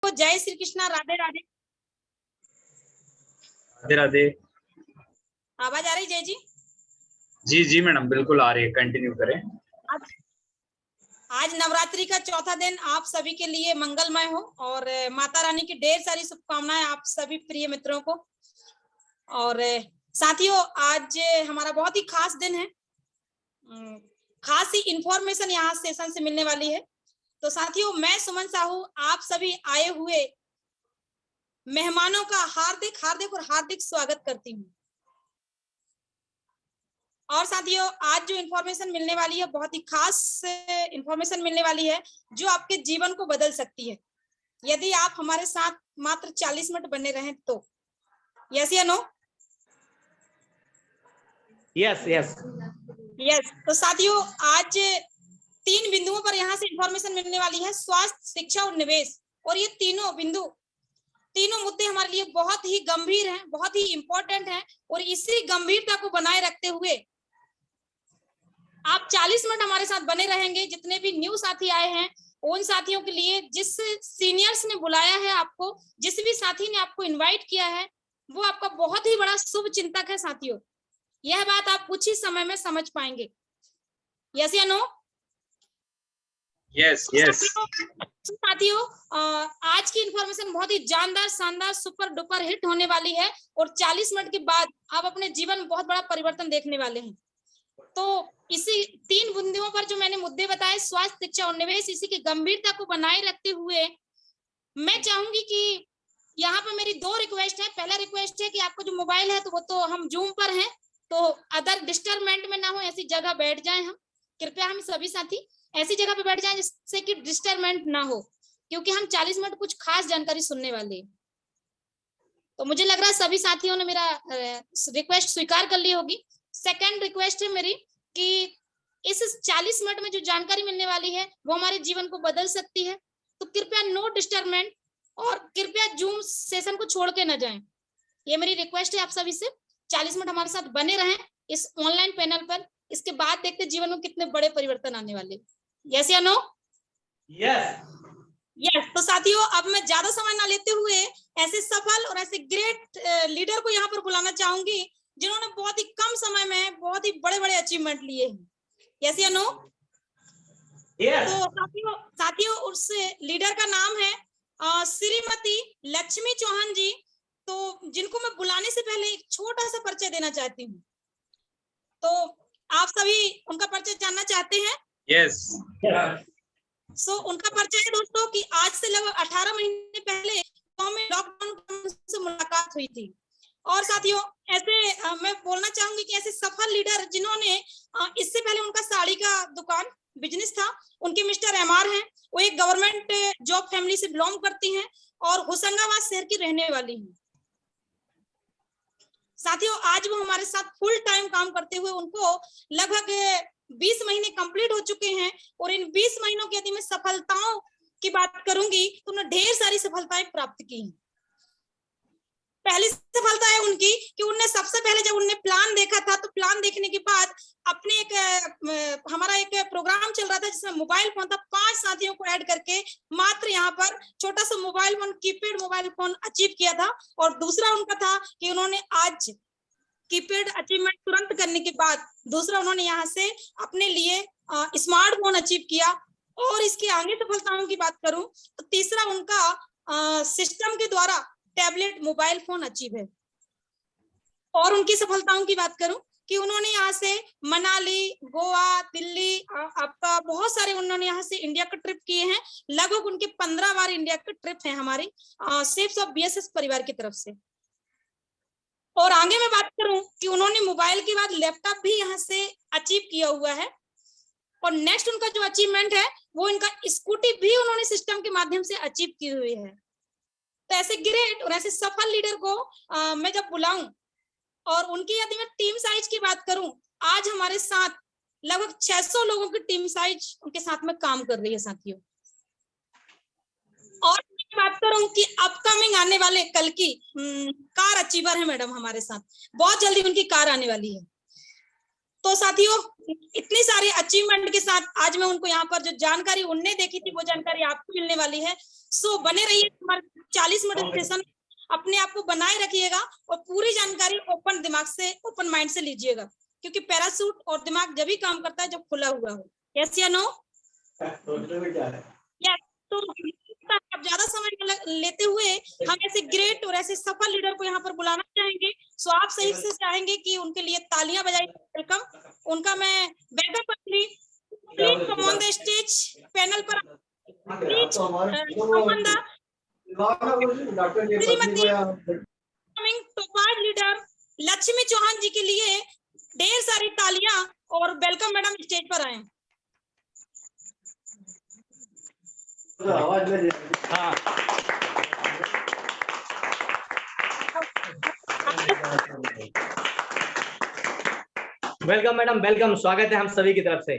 को जय श्री कृष्णा, राधे राधे। राधे राधे। आवाज आ रही जय जी? जी जी मैडम, बिल्कुल आ रही है, कंटिन्यू करें। आज नवरात्रि का चौथा दिन आप सभी के लिए मंगलमय हो और माता रानी की ढेर सारी शुभकामनाएं आप सभी प्रिय मित्रों को। और साथियों, आज हमारा बहुत ही खास दिन है, खास ही इंफॉर्मेशन यहाँ सेशन से मिलने वाली है। तो साथियों, मैं सुमन साहू आप सभी आए हुए मेहमानों का हार्दिक हार्दिक और हार्दिक स्वागत करती हूँ। और साथियों, आज जो इन्फॉर्मेशन मिलने वाली है बहुत ही खास इन्फॉर्मेशन मिलने वाली है जो आपके जीवन को बदल सकती है, यदि आप हमारे साथ मात्र 40 मिनट बने रहें तो। यस या नो? Yes yes yes. तो साथियों, आज 3 बिंदुओं पर यहाँ से इन्फॉर्मेशन मिलने वाली है, स्वास्थ्य, शिक्षा और निवेश। और ये तीनों मुद्दे हमारे लिए बहुत ही गंभीर हैं, बहुत ही इंपॉर्टेंट हैं। और इसी गंभीरता को बनाए रखते हुए आप 40 मिनट हमारे साथ बने रहेंगे। जितने भी न्यू साथी आए हैं उन साथियों के लिए, जिस सीनियर्स ने बुलाया है आपको, जिस भी साथी ने आपको इनवाइट किया है, वो आपका बहुत ही बड़ा शुभ चिंतक है साथियों। यह बात आप कुछ ही समय में समझ पाएंगे। यस या नो? Yes yes. साथियों, आज की इंफॉर्मेशन बहुत ही जानदार, शानदार, सुपर डुपर हिट होने वाली है और 40 मिनट के बाद आप अपने जीवन में बहुत बड़ा परिवर्तन देखने वाले हैं। तो इसी 3 बिंदुओं पर जो मैंने मुद्दे बताए, स्वास्थ्य, शिक्षा और निवेश, इसी की गंभीरता को बनाए रखते हुए मैं चाहूंगी कि यहाँ पर मेरी 2 रिक्वेस्ट है। पहला रिक्वेस्ट है कि आपका जो मोबाइल है तो वो तो हम जूम पर हैं, तो अदर डिस्टर्बमेंट में ना हो, ऐसी जगह बैठ जाएं। हम कृपया हम सभी साथी ऐसी जगह पे बैठ जाएं जिससे कि डिस्टर्बमेंट ना हो, क्योंकि हम 40 मिनट कुछ खास जानकारी सुनने वाले हैं। तो मुझे लग रहा है सभी साथियों ने मेरा रिक्वेस्ट स्वीकार कर ली होगी। सेकंड रिक्वेस्ट है मेरी कि इस 40 मिनट में जो जानकारी मिलने वाली है वो हमारे जीवन को बदल सकती है, तो कृपया नो डिस्टर्बमेंट और कृपया जूम सेशन को छोड़ के न जाएं। ये मेरी रिक्वेस्ट है आप सभी से। 40 मिनट हमारे साथ बने रहें इस ऑनलाइन पैनल पर। इसके बाद देखते जीवन में कितने बड़े परिवर्तन आने वाले। यस या नो? Yes yes. तो साथियों, अब मैं ज्यादा समय ना लेते हुए ऐसे सफल और ऐसे ग्रेट लीडर को यहाँ पर बुलाना चाहूंगी जिन्होंने बहुत ही कम समय में बहुत ही बड़े बड़े अचीवमेंट लिए हैं। यस या नो? यस। तो साथियों उस लीडर का नाम है श्रीमती लक्ष्मी चौहान जी। तो जिनको मैं बुलाने से पहले एक छोटा सा परिचय देना चाहती हूँ। तो आप सभी उनका परिचय जानना चाहते हैं? यस। उनका परिचय है दोस्तों कि आज से लगभग 18 महीने पहले में लॉकडाउन से मुलाकात हुई थी। और साथियों, ऐसे मैं बोलना चाहूंगी कि ऐसे सफल लीडर जिन्होंने इससे पहले उनका साड़ी का दुकान बिजनेस था, उनके मिस्टर एमआर हैं। वो एक गवर्नमेंट जॉब फैमिली से बिलोंग करती हैं और होशंगाबाद शहर की रहने वाली हैं। साथियों, आज वो हमारे साथ फुल टाइम काम करते हुए उनको लगभग 20 महीने कंप्लीट हो चुके हैं। और इन 20 महीनों की यदि मैं सफलताओं की बात करूंगी तो उन्होंने ढेर सारी सफलताएं प्राप्त की हैं। पहली सफलता है उनकी कि उनने सबसे पहले जब उनने प्लान देखा था, तो प्लान देखने के बाद अपने हमारा एक प्रोग्राम चल रहा था जिसमें मोबाइल फोन था, 5 साथियों को ऐड करके मात्र यहाँ पर छोटा सा mobile phone, keypad mobile phone achieve किया था। और दूसरा उनका था कि उन्होंने आज कीपैड अचीवमेंट तुरंत करने के बाद दूसरा उन्होंने यहाँ से अपने लिए स्मार्टफोन अचीव किया। और इसके आगे सफलताओं की बात करूं तो तीसरा उनका सिस्टम के द्वारा टैबलेट मोबाइल फोन अचीव है। और उनकी सफलताओं की बात करूं कि उन्होंने यहाँ से मनाली, गोवा, दिल्ली, आपका बहुत सारे उन्होंने यहाँ से इंडिया का ट्रिप किए हैं। लगभग उनके 15 बार इंडिया का ट्रिप है हमारे सेफ्स ऑफ बीएसएस परिवार की तरफ से। और आगे मैं बात करूं कि उन्होंने मोबाइल के बाद लैपटॉप भी यहाँ से अचीव किया हुआ है। और नेक्स्ट उनका जो अचीवमेंट है वो इनका स्कूटी भी उन्होंने सिस्टम के माध्यम से अचीव की हुई है। तो ऐसे ग्रेट और ऐसे सफल लीडर को मैं जब बुलाऊं और उनकी यदि मैं टीम साइज की बात करूं, आज हमारे साथ लगभग 600 लोगों की टीम साइज उनके साथ में काम कर रही है साथियों। और बात करूं कि अपकमिंग आने वाले कल की कार अचीवर है मैडम हमारे साथ, बहुत जल्दी उनकी कार आने वाली है। तो साथियों, इतनी सारी अचीवमेंट के साथ आज मैं उनको यहाँ पर जो जानकारी उनने देखी थी वो जानकारी आपको मिलने वाली है। सो बने रहिए हमारे 40 मिनट सेशन, अपने आप को बनाए रखिएगा और पूरी जानकारी ओपन दिमाग से, ओपन माइंड से लीजिएगा, क्योंकि पैराशूट और दिमाग जब भी काम करता है जब खुला हुआ हो। यस या नो? तो अब ज्यादा समय लेते हुए हम ऐसे ग्रेट और ऐसे सफल लीडर को यहाँ पर बुलाना चाहेंगे। सो आप सही से चाहेंगे कि उनके लिए तालियां बजाइए। वेलकम, उनका मैं वेलकम करती। Please come on the stage, panel पर please Shrimati top leader Lakshmi Chauhan ji के लिए ढेर सारी तालियां और वेलकम मैडम स्टेज पर आए। हाँ, वेलकम मैडम, वेलकम, स्वागत है हम सभी की तरफ से।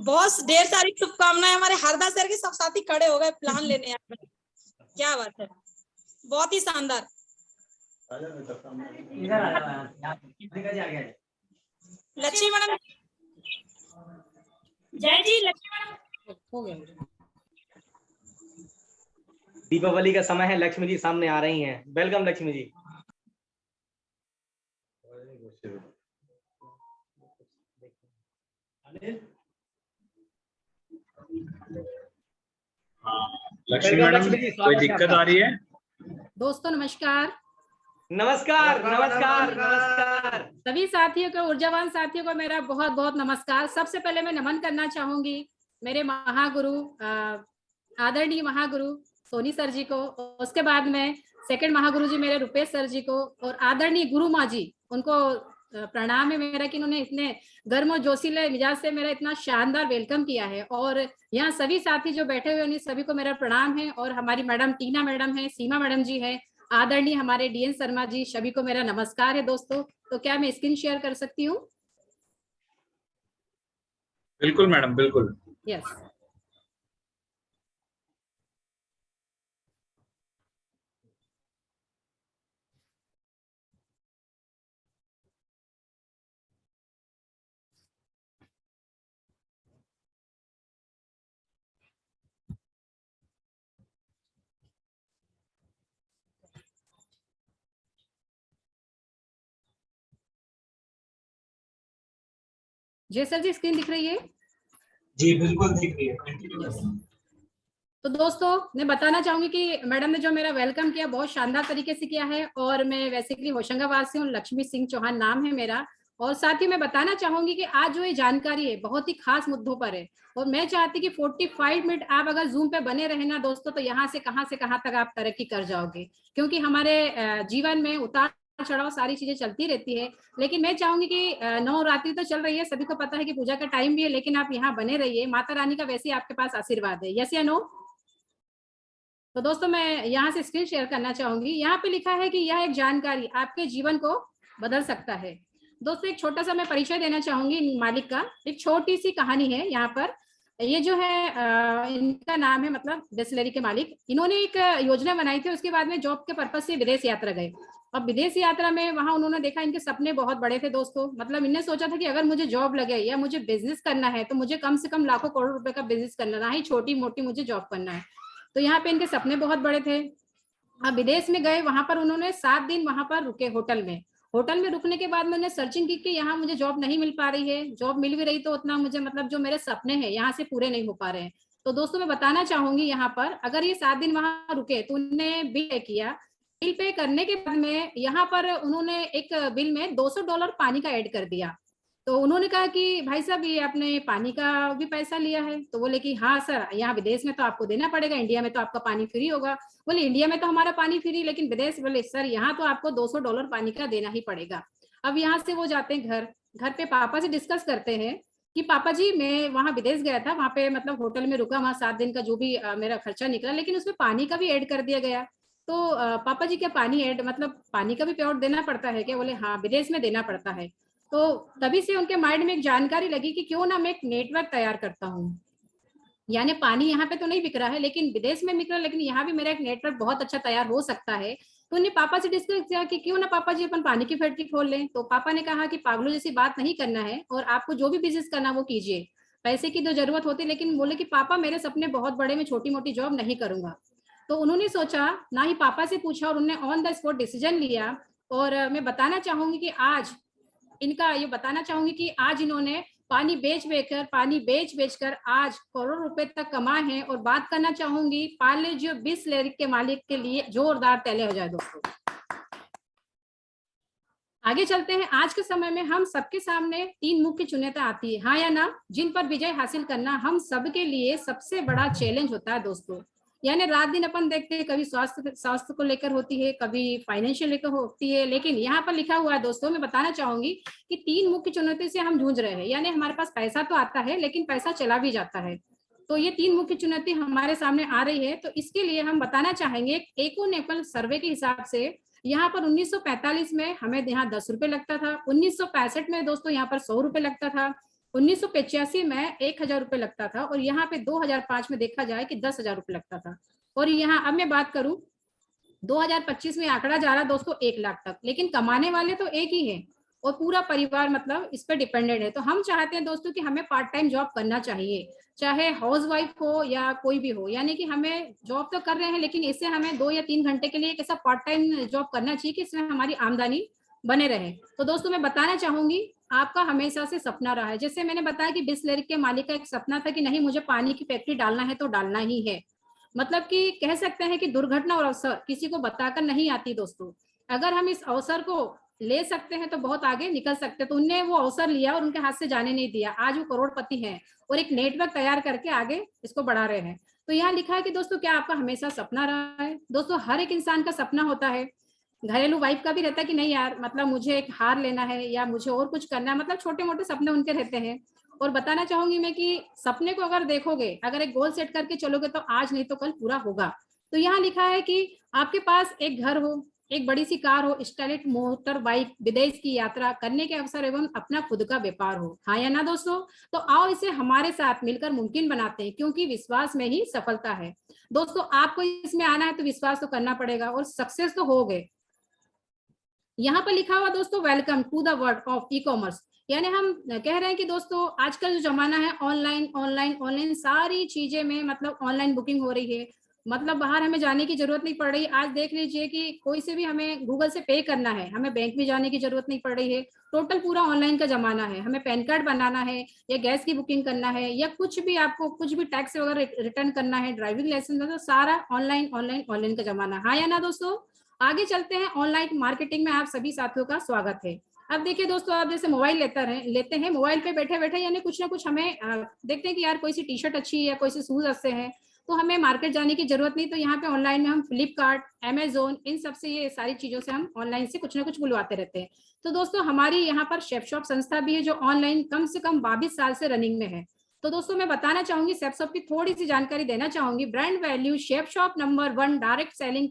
बॉस ढेर सारी शुभकामनाएं। हमारे हरदा सर के सब साथी खड़े हो गए प्लान लेने यहाँ पे। क्या बात है, बहुत ही शानदार। लक्ष्मी मैडम, जय जी। लक्ष्मी मैडम, दीपावली का समय है, लक्ष्मी जी सामने आ रही हैं। वेलकम लक्ष्मी जी। लक्ष्मी मैडम, कोई दिक्कत आ रही है? दोस्तों नमस्कार। नमस्कार नमस्कार नमस्कार। सभी साथियों को, ऊर्जावान साथियों को मेरा बहुत बहुत नमस्कार। सबसे पहले मैं नमन करना चाहूंगी मेरे महागुरु, आदरणीय महागुरु सोनी सर जी को। उसके बाद में सेकंड महागुरु जी मेरे रुपेश सर जी को, और आदरणीय गुरु माँ जी, उनको प्रणाम है मेरा कि उन्होंने इतने गर्म और जोशीले मिजाज से मेरा इतना शानदार वेलकम किया है। और यहाँ सभी साथी जो बैठे हुए उन्हें सभी को मेरा प्रणाम है। और हमारी मैडम टीना मैडम है, सीमा मैडम जी है, आदरणीय हमारे डीएन शर्मा जी, सभी को मेरा नमस्कार है दोस्तों। तो क्या मैं स्क्रीन शेयर कर सकती हूँ? बिल्कुल मैडम, बिल्कुल। यस। जय सर जी, स्क्रीन दिख रही है? जी बिल्कुल दिख रही है। तो दोस्तों मैं बताना चाहूंगी कि मैडम ने जो मेरा वेलकम किया बहुत शानदार तरीके से किया है। और मैं बेसिकली होशंगाबाद से हूँ, लक्ष्मी सिंह चौहान नाम है मेरा। और साथ ही मैं बताना चाहूंगी कि आज जो ये जानकारी है बहुत ही खास मुद्दों पर है। और मैं चाहती कि 45 मिनट आप अगर जूम पे बने रहे ना दोस्तों, तो यहाँ से कहाँ तक आप तरक्की कर जाओगे। क्योंकि हमारे जीवन में उतार चढ़ाव सारी चीजें चलती रहती है। लेकिन मैं चाहूंगी कि नवरात्रि तो चल रही है, सभी को पता है कि पूजा का टाइम भी है, लेकिन आप यहाँ बने रहिए। माता रानी का वैसे ही आपके पास आशीर्वाद है। यस या नो? तो दोस्तों मैं यहाँ से स्क्रीन शेयर करना चाहूंगी। यहाँ पे लिखा है कि यह एक जानकारी आपके जीवन को बदल सकता है। दोस्तों एक छोटा सा मैं परिचय देना चाहूंगी मालिक का। एक छोटी सी कहानी है यहाँ पर। ये जो है इनका नाम है, मतलब डिस्टिलरी के मालिक। इन्होंने एक योजना बनाई थी, उसके बाद में जॉब के पर्पज से विदेश यात्रा गए। अब विदेश यात्रा में वहां उन्होंने देखा इनके सपने बहुत बड़े थे दोस्तों। मतलब इन्हें सोचा था कि अगर मुझे जॉब लगे या मुझे बिजनेस करना है तो मुझे कम से कम लाखों करोड़ रुपए का बिजनेस करना, ना ही छोटी मोटी मुझे जॉब करना है। तो यहाँ पे इनके सपने बहुत बड़े थे। अब विदेश में गए, वहां पर उन्होंने 7 दिन वहां पर रुके होटल में। होटल में रुकने के बाद में उन्होंने सर्चिंग की कि यहाँ मुझे जॉब नहीं मिल पा रही है। जॉब मिल भी रही तो उतना मुझे, मतलब जो मेरे सपने हैं यहाँ से पूरे नहीं हो पा रहे हैं। तो दोस्तों मैं बताना चाहूंगी यहाँ पर, अगर ये 7 दिन वहां रुके तो उन्होंने बिल पे किया। बिल पे करने के बाद में यहाँ पर उन्होंने एक बिल में $200 पानी का ऐड कर दिया। तो उन्होंने कहा कि भाई साहब ये आपने पानी का भी पैसा लिया है? तो बोले कि हाँ सर, यहाँ विदेश में तो आपको देना पड़ेगा, इंडिया में तो आपका पानी फ्री होगा। बोले इंडिया में तो हमारा पानी फ्री, लेकिन विदेश, बोले सर यहाँ तो आपको $200 पानी का देना ही पड़ेगा। अब यहाँ से वो जाते हैं घर पे पापा से डिस्कस करते हैं कि पापा जी मैं वहाँ विदेश गया था, वहाँ पे मतलब होटल में रुका, वहाँ 7 दिन का जो भी मेरा खर्चा निकला, लेकिन उसमें पानी का भी ऐड कर दिया गया। तो पापा जी क्या पानी ऐड, मतलब पानी का भी पेमेंट देना पड़ता है क्या? बोले हाँ विदेश में देना पड़ता है। तो तभी से उनके माइंड में एक जानकारी लगी कि क्यों ना मैं एक नेटवर्क तैयार करता हूँ। यानी पानी यहाँ पे तो नहीं बिक रहा है, लेकिन विदेश में बिक रहा है, लेकिन यहाँ भी मेरा एक नेटवर्क बहुत अच्छा तैयार हो सकता है। तो उन्हें पापा से डिस्कस किया कि क्यों ना पापा जी अपन पानी की फैक्ट्री खोल लें। तो पापा ने कहा कि पागलों जैसी बात नहीं करना है और आपको जो भी बिजनेस करना वो कीजिए, पैसे की तो जरूरत होती, लेकिन बोले कि पापा मेरे सपने बहुत बड़े, मैं छोटी मोटी जॉब नहीं करूंगा। तो उन्होंने सोचा, ना ही पापा से पूछा और उन्होंने ऑन द स्पॉट डिसीजन लिया। और मैं बताना चाहूंगी कि आज इन्होंने पानी बेच कर आज करोड़ रुपए तक कमाए हैं। और बात करना चाहूंगी पार्ले जो बिसलेरी के मालिक के लिए जोरदार तालियां हो जाए दोस्तों। आगे चलते हैं। आज के समय में हम सबके सामने 3 मुख्य चुनौतियां आती है, हाँ या ना, जिन पर विजय हासिल करना हम सबके लिए सबसे बड़ा चैलेंज होता है दोस्तों। यानी रात दिन अपन देखते हैं, कभी स्वास्थ्य को लेकर होती है, कभी फाइनेंशियल लेकर होती है, लेकिन यहाँ पर लिखा हुआ है दोस्तों, मैं बताना चाहूंगी कि 3 मुख्य चुनौती से हम जूझ रहे हैं। यानी हमारे पास पैसा तो आता है लेकिन पैसा चला भी जाता है। तो ये 3 मुख्य चुनौती हमारे सामने आ रही है। तो इसके लिए हम बताना चाहेंगे, एको सर्वे के हिसाब से यहाँ पर 1945 में हमें यहाँ 10 रुपए लगता था, 1965 में दोस्तों यहाँ पर 100 रुपए लगता था, 1985 में 1000 रुपए लगता था, और यहाँ पे 2005 में देखा जाए कि 10,000 रुपए लगता था। और यहाँ अब मैं बात करूं 2025 में आंकड़ा जा रहा दोस्तों 1 लाख तक, लेकिन कमाने वाले तो एक ही है और पूरा परिवार मतलब इस पर डिपेंडेंट है। तो हम चाहते हैं दोस्तों कि हमें पार्ट टाइम जॉब करना चाहिए, चाहे हाउसवाइफ हो या कोई भी हो। यानी कि हमें जॉब तो कर रहे हैं लेकिन इससे हमें 2 या 3 घंटे के लिए एक ऐसा पार्ट टाइम जॉब करना चाहिए कि इसमें हमारी आमदनी बने रहे। तो दोस्तों मैं बताना चाहूंगी, आपका हमेशा से सपना रहा है, जैसे मैंने बताया कि बिसलेरी के मालिक का एक सपना था कि नहीं मुझे पानी की फैक्ट्री डालना है तो डालना ही है। मतलब कि कह सकते हैं कि दुर्घटना और अवसर किसी को बताकर नहीं आती दोस्तों। अगर हम इस अवसर को ले सकते हैं तो बहुत आगे निकल सकते हैं। तो उनने वो अवसर लिया और उनके हाथ से जाने नहीं दिया। आज वो करोड़पति हैं और एक नेटवर्क तैयार करके आगे इसको बढ़ा रहे हैं। तो यहाँ लिखा है कि दोस्तों क्या आपका हमेशा सपना रहा है? दोस्तों हर एक इंसान का सपना होता है। घरेलू वाइफ का भी रहता है कि नहीं यार मतलब मुझे एक हार लेना है या मुझे और कुछ करना है, मतलब छोटे मोटे सपने उनके रहते हैं। और बताना चाहूंगी मैं कि सपने को अगर देखोगे, अगर एक गोल सेट करके चलोगे तो आज नहीं तो कल पूरा होगा। तो यहाँ लिखा है कि आपके पास एक घर हो, एक बड़ी सी कार हो, स्टाइलिश मोटर बाइक, विदेश की यात्रा करने के अवसर एवं अपना खुद का व्यापार हो, हाँ या ना दोस्तों? तो आओ इसे हमारे साथ मिलकर मुमकिन बनाते हैं, क्योंकि विश्वास में ही सफलता है। दोस्तों आपको इसमें आना है तो विश्वास तो करना पड़ेगा और सक्सेस तो हो गए। यहाँ पर लिखा हुआ दोस्तों, welcome to the world of e commerce. यानी हम कह रहे हैं कि दोस्तों आजकल जो जमाना है ऑनलाइन ऑनलाइन ऑनलाइन सारी चीजें में मतलब ऑनलाइन बुकिंग हो रही है। मतलब बाहर हमें जाने की जरूरत नहीं पड़ रही। आज देख लीजिए कि कोई से भी हमें गूगल से पे करना है, हमें बैंक में जाने की जरूरत नहीं पड़ रही है। टोटल पूरा ऑनलाइन का जमाना है। हमें पैन कार्ड बनाना है या गैस की बुकिंग करना है या कुछ भी आपको कुछ भी टैक्स वगैरह रिटर्न करना है, ड्राइविंग लाइसेंस, मतलब सारा ऑनलाइन ऑनलाइन ऑनलाइन का जमाना, हाँ या ना दोस्तों? आगे चलते हैं। ऑनलाइन मार्केटिंग में आप सभी साथियों का स्वागत है। अब देखिए दोस्तों, आप जैसे मोबाइल लेते हैं, मोबाइल पे बैठे बैठे यानी कुछ ना कुछ हमें देखते हैं कि यार कोई सी टी शर्ट अच्छी है या कोई सी शूज अच्छे हैं, तो हमें मार्केट जाने की जरूरत नहीं। तो यहाँ पे ऑनलाइन में हम फ्लिपकार्ट, अमेजोन, इन सब से ये सारी चीजों से हम ऑनलाइन से कुछ ना कुछ बुलवाते रहते हैं। तो दोस्तों हमारी यहाँ पर शेफ शॉप संस्था भी है जो ऑनलाइन कम से कम 22 साल से रनिंग में है। तो दोस्तों मैं बताना चाहूंगी, शेफ शॉप की थोड़ी सी जानकारी देना चाहूंगी। Brand value chef shop number 1 direct selling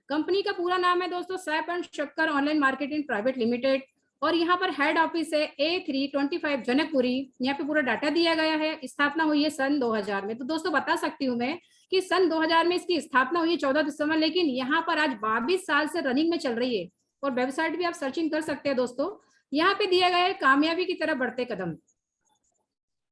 company का पूरा नाम है दोस्तों सैप एंड शक्कर ऑनलाइन मार्केटिंग प्राइवेट लिमिटेड। और यहाँ पर हेड ऑफिस है A325 जनकपुरी। यहाँ पे पूरा डाटा दिया गया है। स्थापना हुई है सन 2000 में। तो दोस्तों बता सकती हूँ मैं कि सन 2000 में इसकी स्थापना हुई है 14 दिसंबर, लेकिन यहाँ पर आज 22 साल से रनिंग में चल रही है। और वेबसाइट भी आप सर्चिंग कर सकते हैं दोस्तों। यहाँ पे दिया गया है कामयाबी की तरफ बढ़ते कदम।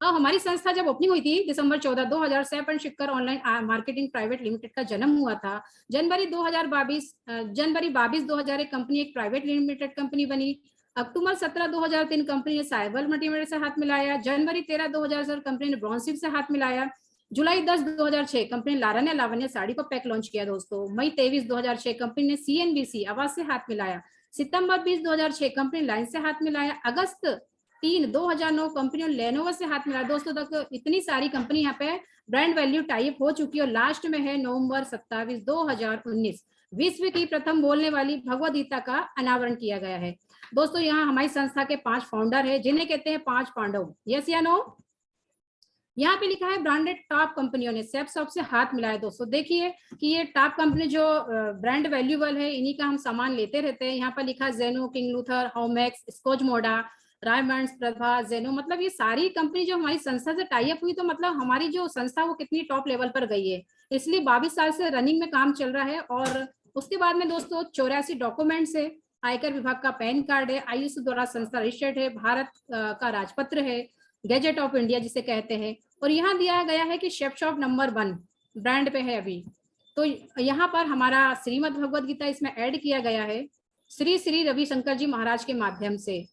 हमारी संस्था जब ओपनिंग हुई थी दिसंबर 14, 2000 सैप एंड शक्कर ऑनलाइन मार्केटिंग प्राइवेट लिमिटेड का जन्म हुआ था। जनवरी 22 2001 कंपनी एक प्राइवेट लिमिटेड कंपनी बनी। अक्टूबर 17 2003 कंपनी ने साइबर मल्टीमीडिया से हाथ मिलाया। जनवरी 13 2000 कंपनी ने ब्रॉन्सिप से हाथ मिलाया। जुलाई 10 2006 कंपनी लावण्य लावण्य साड़ी को पैक लॉन्च किया दोस्तों। मई 23 2006 कंपनी ने CNBC आवाज से हाथ मिलाया। सितंबर 20 2006 कंपनी लाइन से हाथ मिलाया। अगस्त 3 2009 कंपनी ने लेनोवो से हाथ मिलाया। दोस्तों तक इतनी सारी कंपनी यहाँ पे ब्रांड वैल्यू टाइप हो चुकी है। और लास्ट में है नवंबर 27 2019 विश्व की प्रथम बोलने वाली भगवद गीता का अनावरण किया गया है। दोस्तों यहाँ हमारी संस्था के 5 फाउंडर है जिन्हें कहते हैं 5 पांडव। यस या नो? यहाँ पे लिखा है ब्रांडेड टॉप कंपनियों ने सैप शॉप से हाथ मिलाया। दोस्तों देखिए कि ये टॉप कंपनी जो ब्रांड वैल्यूबल है, इन्हीं का हम सामान लेते रहते हैं। यहाँ पर लिखा है जेनो, किंग लूथर, होमैक्स, स्कॉच मोडा, रायमंड्स, प्रभा, जेनो, मतलब ये सारी कंपनी जो हमारी संस्था से टाई अप हुई, तो मतलब हमारी जो संस्था वो कितनी टॉप लेवल पर गई है। इसलिए 22 साल से रनिंग में काम चल रहा है और उसके बाद में दोस्तों 84 डॉक्यूमेंट्स है, आयकर विभाग का पैन कार्ड है, आयुष द्वारा संस्था रजिस्टर्ड है, भारत का राजपत्र है, गैजेट ऑफ इंडिया जिसे कहते हैं, और यहाँ दिया गया है कि शेफ शॉप नंबर 1 ब्रांड पे है अभी। तो यहाँ पर हमारा श्रीमद् भगवद गीता इसमें ऐड किया गया है श्री श्री रविशंकर जी महाराज के माध्यम से,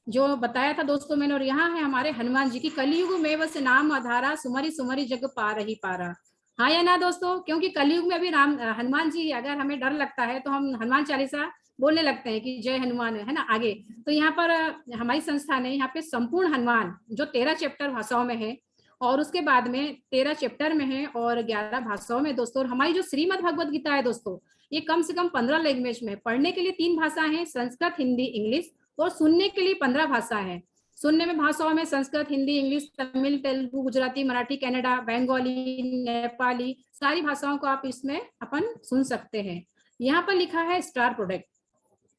जो बताया था दोस्तों मैंने। और यहाँ है हमारे हनुमान जी की कलयुग में बस नाम आधारा, सुमरी सुमरी जग पार ही पारा। हाँ या ना दोस्तों, क्योंकि कलयुग में अभी हनुमान जी, अगर हमें डर लगता है तो हम हनुमान चालीसा बोलने लगते हैं कि जय हनुमान, है ना, आगे। तो यहाँ पर हमारी संस्था ने यहाँ पे संपूर्ण हनुमान जो 13 चैप्टर भाषाओं में है, और उसके बाद में 13 चैप्टर में है और 11 भाषाओं में दोस्तों। और हमारी जो श्रीमद् भगवद गीता है दोस्तों, ये कम से कम 15 लैंग्वेज में, पढ़ने के लिए 3 भाषा है, संस्कृत, हिंदी, इंग्लिश, और सुनने के लिए 15 भाषा है। सुनने में भाषाओं में संस्कृत, हिंदी, इंग्लिश, तमिल, तेलुगु, गुजराती, मराठी, कन्नड़ा, बंगाली, नेपाली, सारी भाषाओं को आप इसमें अपन सुन सकते हैं। यहाँ पर लिखा है स्टार प्रोडक्ट।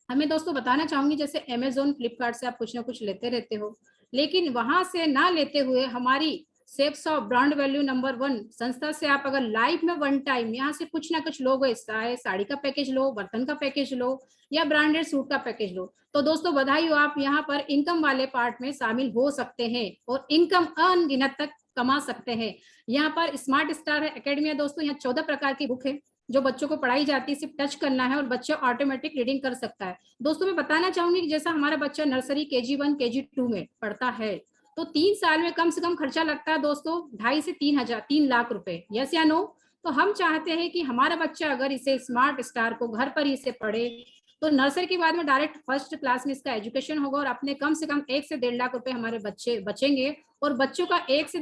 हमें दोस्तों बताना चाहूंगी, जैसे अमेजोन, फ्लिपकार्ट से आप कुछ ना कुछ लेते रहते हो, लेकिन वहां से ना लेते हुए हमारी chef shop brand value number 1 संस्था से आप अगर लाइफ में 1 टाइम यहाँ से कुछ ना कुछ लोगे, साड़ी का पैकेज लो, बर्तन का पैकेज लो, या ब्रांडेड सूट का पैकेज लो, तो दोस्तों बधाई हो, आप यहाँ पर इनकम वाले पार्ट में शामिल हो सकते हैं और इनकम अनगिनत तक कमा सकते हैं। यहाँ पर स्मार्ट स्टार एकेडमी है दोस्तों, यहाँ 14 प्रकार की बुक है जो बच्चों को पढ़ाई जाती है, सिर्फ टच करना है और बच्चा ऑटोमेटिक रीडिंग कर सकता है। दोस्तों मैं बताना चाहूंगी कि जैसा हमारा बच्चा नर्सरी KG1 KG2 में पढ़ता है, तो 3 साल में कम से कम खर्चा लगता है दोस्तों 2.5 से 3 लाख रुपए, यस या नो। तो हम चाहते हैं कि हमारा बच्चा अगर इसे स्मार्ट स्टार को घर पर ही इसे पढ़े, तो नर्सरी के बाद में डायरेक्ट फर्स्ट क्लास में इसका एजुकेशन होगा और अपने कम से कम 1 से 1.5 लाख रुपए हमारे बच्चे बचेंगे, और बच्चों का 1 से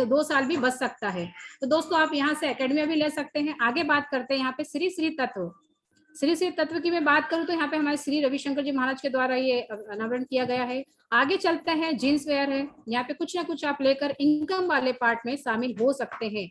2 साल भी बच सकता है। तो दोस्तों आप यहाँ से एकेडमी भी ले सकते हैं। आगे बात करते हैं यहाँ पे श्री श्री तत्व। श्री श्री तत्व की मैं बात करूं तो यहाँ पे हमारे श्री रविशंकर जी महाराज के द्वारा ये अनावरण किया गया है। आगे चलते हैं, जींस वेयर है, यहाँ पे कुछ ना कुछ आप लेकर इनकम वाले पार्ट में शामिल हो सकते हैं।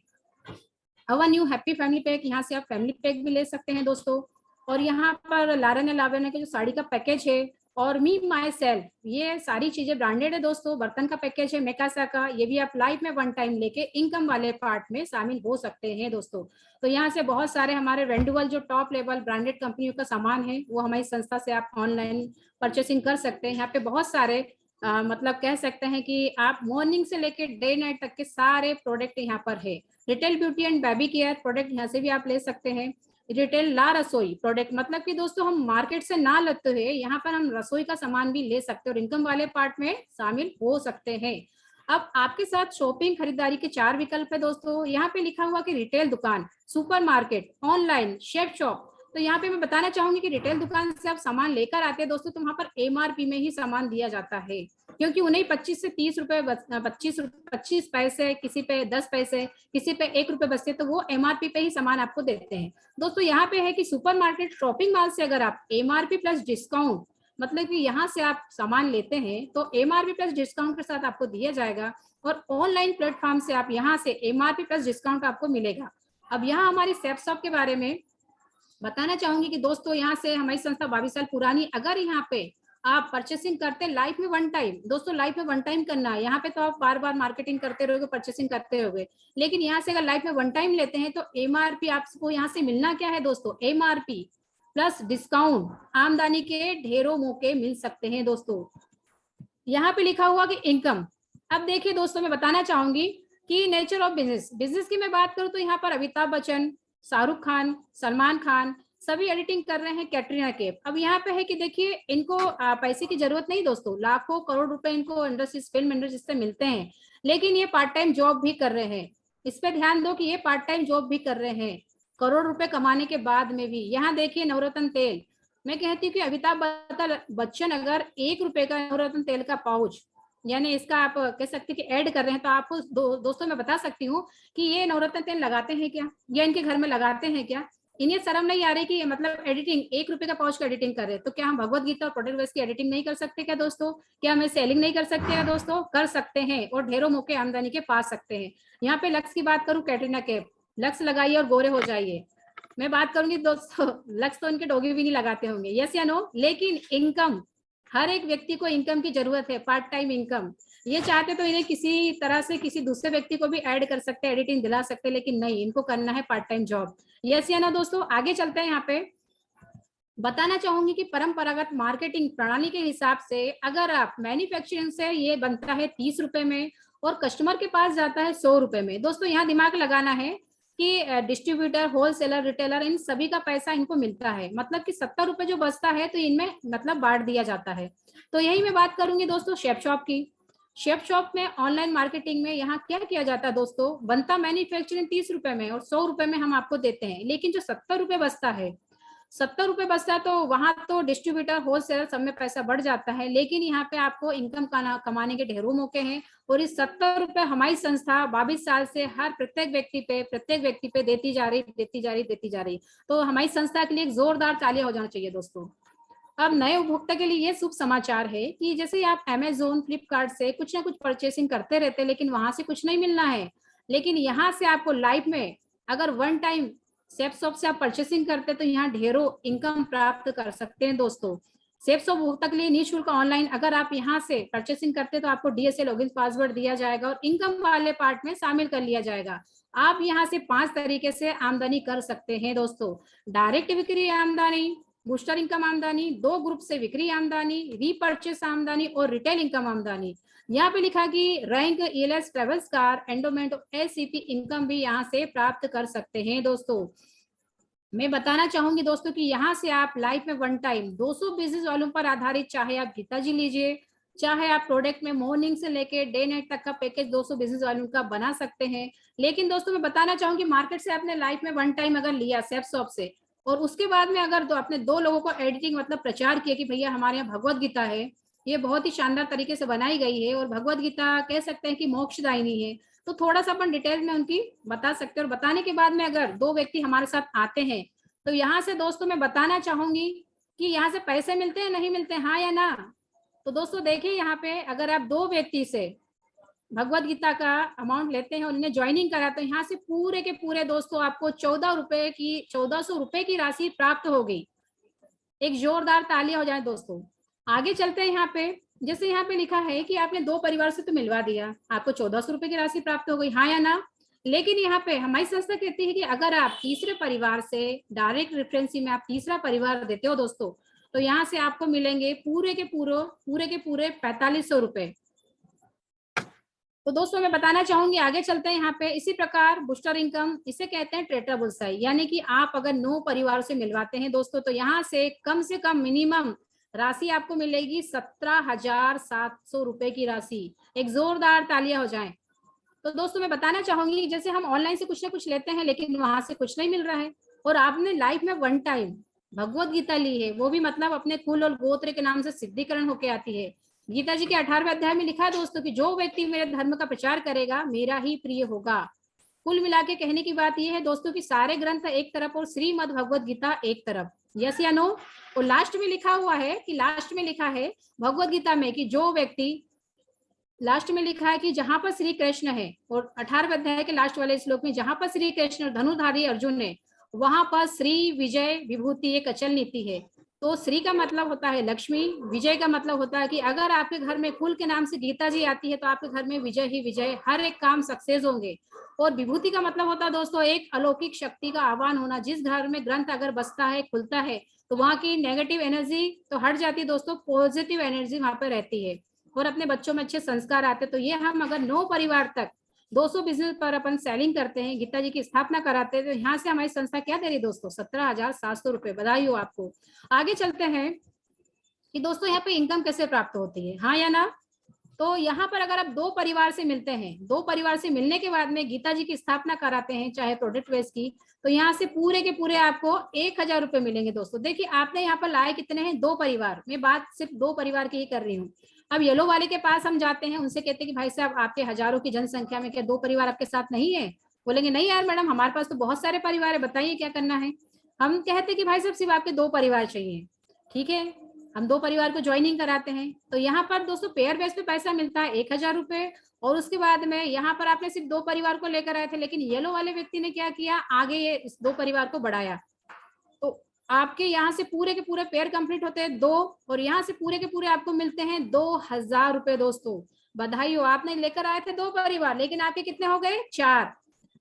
Our new happy family pack, यहाँ से आप फैमिली पैक भी ले सकते हैं दोस्तों। और यहाँ पर लारन लावन के जो साड़ी का पैकेज है, और मी माई सेल्फ, ये सारी चीजें ब्रांडेड है दोस्तों। बर्तन का पैकेज है मेकासा का, ये भी आप लाइफ में 1 टाइम लेके इनकम वाले पार्ट में शामिल हो सकते हैं दोस्तों। तो यहाँ से बहुत सारे हमारे वेंडुअल जो टॉप लेवल ब्रांडेड कंपनियों का सामान है, वो हमारी संस्था से आप ऑनलाइन परचेसिंग कर सकते हैं। यहाँ पे बहुत सारे मतलब कह सकते हैं कि आप मॉर्निंग से लेके डे नाइट तक के सारे प्रोडक्ट यहाँ पर है। Retail beauty and baby care product यहाँ से भी आप ले सकते हैं। रिटेल ला रसोई प्रोडक्ट, मतलब कि दोस्तों हम मार्केट से ना लेते हुए यहाँ पर हम रसोई का सामान भी ले सकते हैं और इनकम वाले पार्ट में शामिल हो सकते हैं। अब आपके साथ शॉपिंग खरीदारी के 4 विकल्प है दोस्तों। यहाँ पे लिखा हुआ कि रिटेल दुकान, super market, online, chef shop. तो यहाँ पे मैं बताना चाहूंगी कि रिटेल दुकान से आप सामान लेकर आते हैं दोस्तों, तो वहां पर MRP में ही सामान दिया जाता है, क्योंकि उन्हें 25 से 30 रुपए 25 पैसे, किसी पे 10 पैसे, किसी पे 1 रुपए बचते, तो वो MRP पे ही सामान आपको देते हैं दोस्तों। यहाँ पे है कि सुपर मार्केट शॉपिंग मॉल से अगर आप MRP प्लस डिस्काउंट, मतलब कि यहाँ से आप सामान लेते हैं तो MRP प्लस डिस्काउंट के साथ आपको दिया जाएगा, और ऑनलाइन प्लेटफॉर्म से आप यहाँ से MRP प्लस डिस्काउंट आपको मिलेगा। अब यहाँ हमारी शेफ शॉप के बारे में बताना चाहूंगी कि दोस्तों यहाँ से हमारी संस्था 22 साल पुरानी, अगर यहाँ पे आप परचेसिंग करते हैं लाइफ में 1 टाइम, दोस्तों लाइफ में 1 टाइम करना है। यहाँ पे तो आप बार बार मार्केटिंग करते रहोगे, परचेसिंग करते रहोगे, लेकिन यहाँ से अगर लाइफ में 1 टाइम लेते हैं तो MRP आपको यहाँ से मिलना क्या है दोस्तों, MRP प्लस डिस्काउंट, आमदनी के ढेरों मौके मिल सकते हैं दोस्तों। यहाँ पे लिखा हुआ कि इनकम। अब देखिए दोस्तों मैं बताना चाहूंगी कि नेचर ऑफ बिजनेस की मैं बात करूं तो यहाँ पर अमिताभ बच्चन, शाहरुख खान, सलमान खान सभी एडिटिंग कर रहे हैं, कैटरीना कैफ। अब यहाँ पे है कि देखिए इनको पैसे की जरूरत नहीं दोस्तों, लाखों करोड़ रुपए इनको इंडस्ट्री, फिल्म इंडस्ट्री से मिलते हैं, लेकिन ये पार्ट टाइम जॉब भी कर रहे हैं। इस पे ध्यान दो कि ये पार्ट टाइम जॉब भी कर रहे हैं करोड़ रुपए कमाने के बाद में भी। यहाँ देखिए नवरत्न तेल, मैं कहती हूँ कि अमिताभ बच्चन अगर 1 रुपए का नवरत्न तेल का पाउच, यानी इसका आप कह सकते हैं कि ऐड कर रहे हैं, तो आपको दोस्तों मैं बता सकती हूँ कि ये नवरत्न तेल लगाते हैं क्या, या इनके घर में लगाते हैं क्या? इन्हें शर्म नहीं आ रही कि मतलब एडिटिंग 1 रुपए का पाउच का एडिटिंग कर रहे हैं, तो क्या हम भगवत गीता और प्रोडक्ट वाइज की एडिटिंग नहीं कर सकते क्या दोस्तों? क्या हमें सेलिंग नहीं कर सकते क्या दोस्तों? कर सकते हैं, और ढेरों मौके आमदनी के पा सकते हैं। यहाँ पे लक्स की बात करूँ, कैटरीना कैफ, लक्स लगाइए और गोरे हो जाइए। मैं बात करूंगी दोस्तों, लक्स तो इनके डॉगी भी नहीं लगाते होंगे, यस या नो, लेकिन इनकम, हर एक व्यक्ति को इनकम की जरूरत है, पार्ट टाइम इनकम। ये चाहते तो इन्हें किसी तरह से किसी दूसरे व्यक्ति को भी ऐड कर सकते हैं, एडिटिंग दिला सकते हैं, लेकिन नहीं, इनको करना है पार्ट टाइम जॉब, यस या ना दोस्तों। आगे चलते हैं यहाँ पे बताना चाहूंगी कि परंपरागत मार्केटिंग प्रणाली के हिसाब से अगर आप मैन्युफैक्चरिंग से ये बनता है 30 रुपए में और कस्टमर के पास जाता है 100 रुपए में। दोस्तों यहाँ दिमाग लगाना है कि डिस्ट्रीब्यूटर, होलसेलर, रिटेलर, इन सभी का पैसा इनको मिलता है, मतलब कि 70 रुपए जो बचता है तो इनमें मतलब बांट दिया जाता है। तो यही मैं बात करूंगी दोस्तों शेफ शॉप की। शेफ शॉप में ऑनलाइन मार्केटिंग में यहाँ क्या किया जाता है दोस्तों, बनता मैन्युफैक्चरिंग 30 रुपए में और 100 रुपए में हम आपको देते हैं, लेकिन जो 70 रुपए बचता है, 70 रुपए बचता है, तो वहां तो डिस्ट्रीब्यूटर, होलसेलर सब में पैसा बढ़ जाता है, लेकिन यहाँ पे आपको इनकम कमाने के ढेरों मौके हैं। और इस 70 रुपए हमारी संस्था 22 साल से हर प्रत्येक व्यक्ति पे देती जा रही। तो हमारी संस्था के लिए एक जोरदार तालियां हो जाना चाहिए दोस्तों। अब नए उपभोक्ता के लिए ये शुभ समाचार है कि जैसे आप अमेजोन, फ्लिपकार्ट से कुछ ना कुछ परचेसिंग करते रहते हैं, लेकिन वहां से कुछ नहीं मिलना है, लेकिन यहाँ से आपको लाइफ में अगर वन टाइम सेफ शॉप से आप परचेसिंग करते हैं तो यहाँ ढेरों इनकम प्राप्त कर सकते हैं दोस्तों। सेफ शॉप उपभोक्ता के लिए निःशुल्क ऑनलाइन अगर आप यहाँ से परचेसिंग करते हैं तो आपको डीएसए लॉगिन पासवर्ड दिया जाएगा और इनकम वाले पार्ट में शामिल कर लिया जाएगा। आप यहाँ से 5 तरीके से आमदनी कर सकते हैं दोस्तों। डायरेक्ट बिक्री आमदनी, बूस्टर इनकम आमदनी, 2 ग्रुप से बिक्री आमदनी, रीपर्चेस आमदनी और रिटेल इनकम आमदनी। यहाँ पे लिखा कि rank, ELS, travels car, endowment, ACP income भी यहाँ से प्राप्त कर सकते हैं दोस्तों। मैं बताना चाहूंगी दोस्तों कि यहाँ से आप लाइफ में वन टाइम 200 बिजनेस वॉल्यूम पर आधारित, चाहे आप गीताजी लीजिए, चाहे आप प्रोडक्ट में मॉर्निंग से लेके डे नाइट तक का पैकेज 200 बिजनेस वॉल्यूम का बना सकते हैं। लेकिन दोस्तों मैं बताना चाहूंगी मार्केट से आपने लाइफ में वन टाइम अगर लिया सेफ शॉप से और उसके बाद में अगर अपने 2 लोगों को एडिटिंग मतलब प्रचार किया कि भैया हमारे यहाँ भगवत गीता है, ये बहुत ही शानदार तरीके से बनाई गई है और भगवत गीता कह सकते हैं कि मोक्षदायिनी है, तो थोड़ा सा अपन डिटेल में उनकी बता सकते हैं। और बताने के बाद में अगर 2 व्यक्ति हमारे साथ आते हैं तो यहाँ से दोस्तों मैं बताना चाहूंगी कि यहाँ से पैसे मिलते हैं, नहीं मिलते हैं, हाँ या ना। तो दोस्तों देखिए यहाँ पे अगर आप 2 व्यक्ति से भगवत गीता का अमाउंट लेते हैं और इन्हें ज्वाइनिंग करा तो यहाँ से पूरे के पूरे दोस्तों आपको 1400 रुपए की राशि प्राप्त होगी। एक जोरदार तालियां हो जाए दोस्तों। आगे चलते हैं यहाँ पे, जैसे यहाँ पे लिखा है कि आपने 2 परिवार से तो मिलवा दिया, आपको 1400 रुपए की राशि प्राप्त हो गई, हाँ या ना। लेकिन यहाँ पे हमारी संस्था कहती है कि अगर आप तीसरे परिवार से डायरेक्ट रेफरेंसी में आप तीसरा परिवार देते हो दोस्तों, तो यहाँ से आपको मिलेंगे पूरे के पूरे 4500 रुपए। तो दोस्तों मैं बताना चाहूंगी, आगे चलते हैं यहाँ पे। इसी प्रकार बूस्टर इनकम, इसे कहते हैं ट्रेटर बुलसाई, यानी कि आप अगर 9 परिवार से मिलवाते हैं दोस्तों तो यहाँ से कम मिनिमम राशि आपको मिलेगी 17,700 रुपए की राशि। एक जोरदार तालियां हो जाएं। तो दोस्तों मैं बताना चाहूंगी जैसे हम ऑनलाइन से कुछ ना कुछ लेते हैं लेकिन वहां से कुछ नहीं मिल रहा है और आपने लाइफ में वन टाइम भगवत गीता ली है, वो भी मतलब अपने कुल और गोत्र के नाम से सिद्धिकरण होके आती है। गीता जी के 18वें अध्याय में लिखा है दोस्तों कि जो व्यक्ति मेरे धर्म का प्रचार करेगा मेरा ही प्रिय होगा। कुल मिला के कहने की बात यह है दोस्तों कि सारे ग्रंथ एक तरफ और श्रीमद् भगवत गीता एक तरफ, यस या नो। और लास्ट में लिखा हुआ है कि लास्ट में लिखा है भगवत गीता में कि जो व्यक्ति, लास्ट में लिखा है कि जहां पर श्री कृष्ण है, और 18वें अध्याय के लास्ट वाले श्लोक में जहां पर श्री कृष्ण धनुधारी अर्जुन है वहां पर श्री विजय विभूति एक अचल नीति है। तो श्री का मतलब होता है लक्ष्मी, विजय का मतलब होता है कि अगर आपके घर में कुल के नाम से गीता जी आती है तो आपके घर में विजय ही विजय, हर एक काम सक्सेस होंगे। और विभूति का मतलब होता है दोस्तों एक अलौकिक शक्ति का आह्वान होना। जिस घर में ग्रंथ अगर बसता है, खुलता है, तो वहां की नेगेटिव एनर्जी तो हट जाती है दोस्तों, पॉजिटिव एनर्जी वहां पर रहती है और अपने बच्चों में अच्छे संस्कार आते। तो ये हम अगर 9 परिवार तक 200 बिजनेस पर अपन सेलिंग करते हैं, गीता जी की स्थापना कराते हैं, तो यहाँ से हमारी संस्था क्या दे रही है दोस्तों, 17,700 रुपए। बधाई हो आपको। आगे चलते हैं कि दोस्तों यहाँ पे इनकम कैसे प्राप्त होती है, हाँ या ना। तो यहाँ पर अगर आप 2 परिवार से मिलते हैं, 2 परिवार से मिलने के बाद में गीता जी की स्थापना कराते हैं चाहे प्रोडक्ट वेस की, तो यहाँ से पूरे के पूरे आपको 1000 रुपए मिलेंगे दोस्तों। देखिए आपने यहाँ पर लाए कितने हैं, 2 परिवार। मैं बात सिर्फ 2 परिवार की ही कर रही हूँ। अब येलो वाले के पास हम जाते हैं, उनसे कहते हैं कि भाई साहब आपके हजारों की जनसंख्या में क्या 2 परिवार आपके साथ नहीं है? बोलेंगे नहीं यार मैडम हमारे पास तो बहुत सारे परिवार है, बताइए क्या करना है। हम कहते हैं कि भाई साहब सिर्फ आपके 2 परिवार चाहिए, ठीक है, हम 2 परिवार को ज्वाइनिंग कराते हैं। तो यहाँ पर दोस्तों पेयर बेस पे पैसा मिलता है 1000 रुपए। और उसके बाद में यहाँ पर आपने सिर्फ 2 परिवार को लेकर आए थे, लेकिन येलो वाले व्यक्ति ने क्या किया, आगे ये इस 2 परिवार को बढ़ाया, तो आपके यहाँ से पूरे के पूरे पेयर कंप्लीट होते हैं 2, और यहाँ से पूरे के पूरे आपको मिलते हैं 2000 रुपए दोस्तों। बधाई हो, आपने लेकर आए थे 2 परिवार लेकिन आपके कितने हो गए, 4।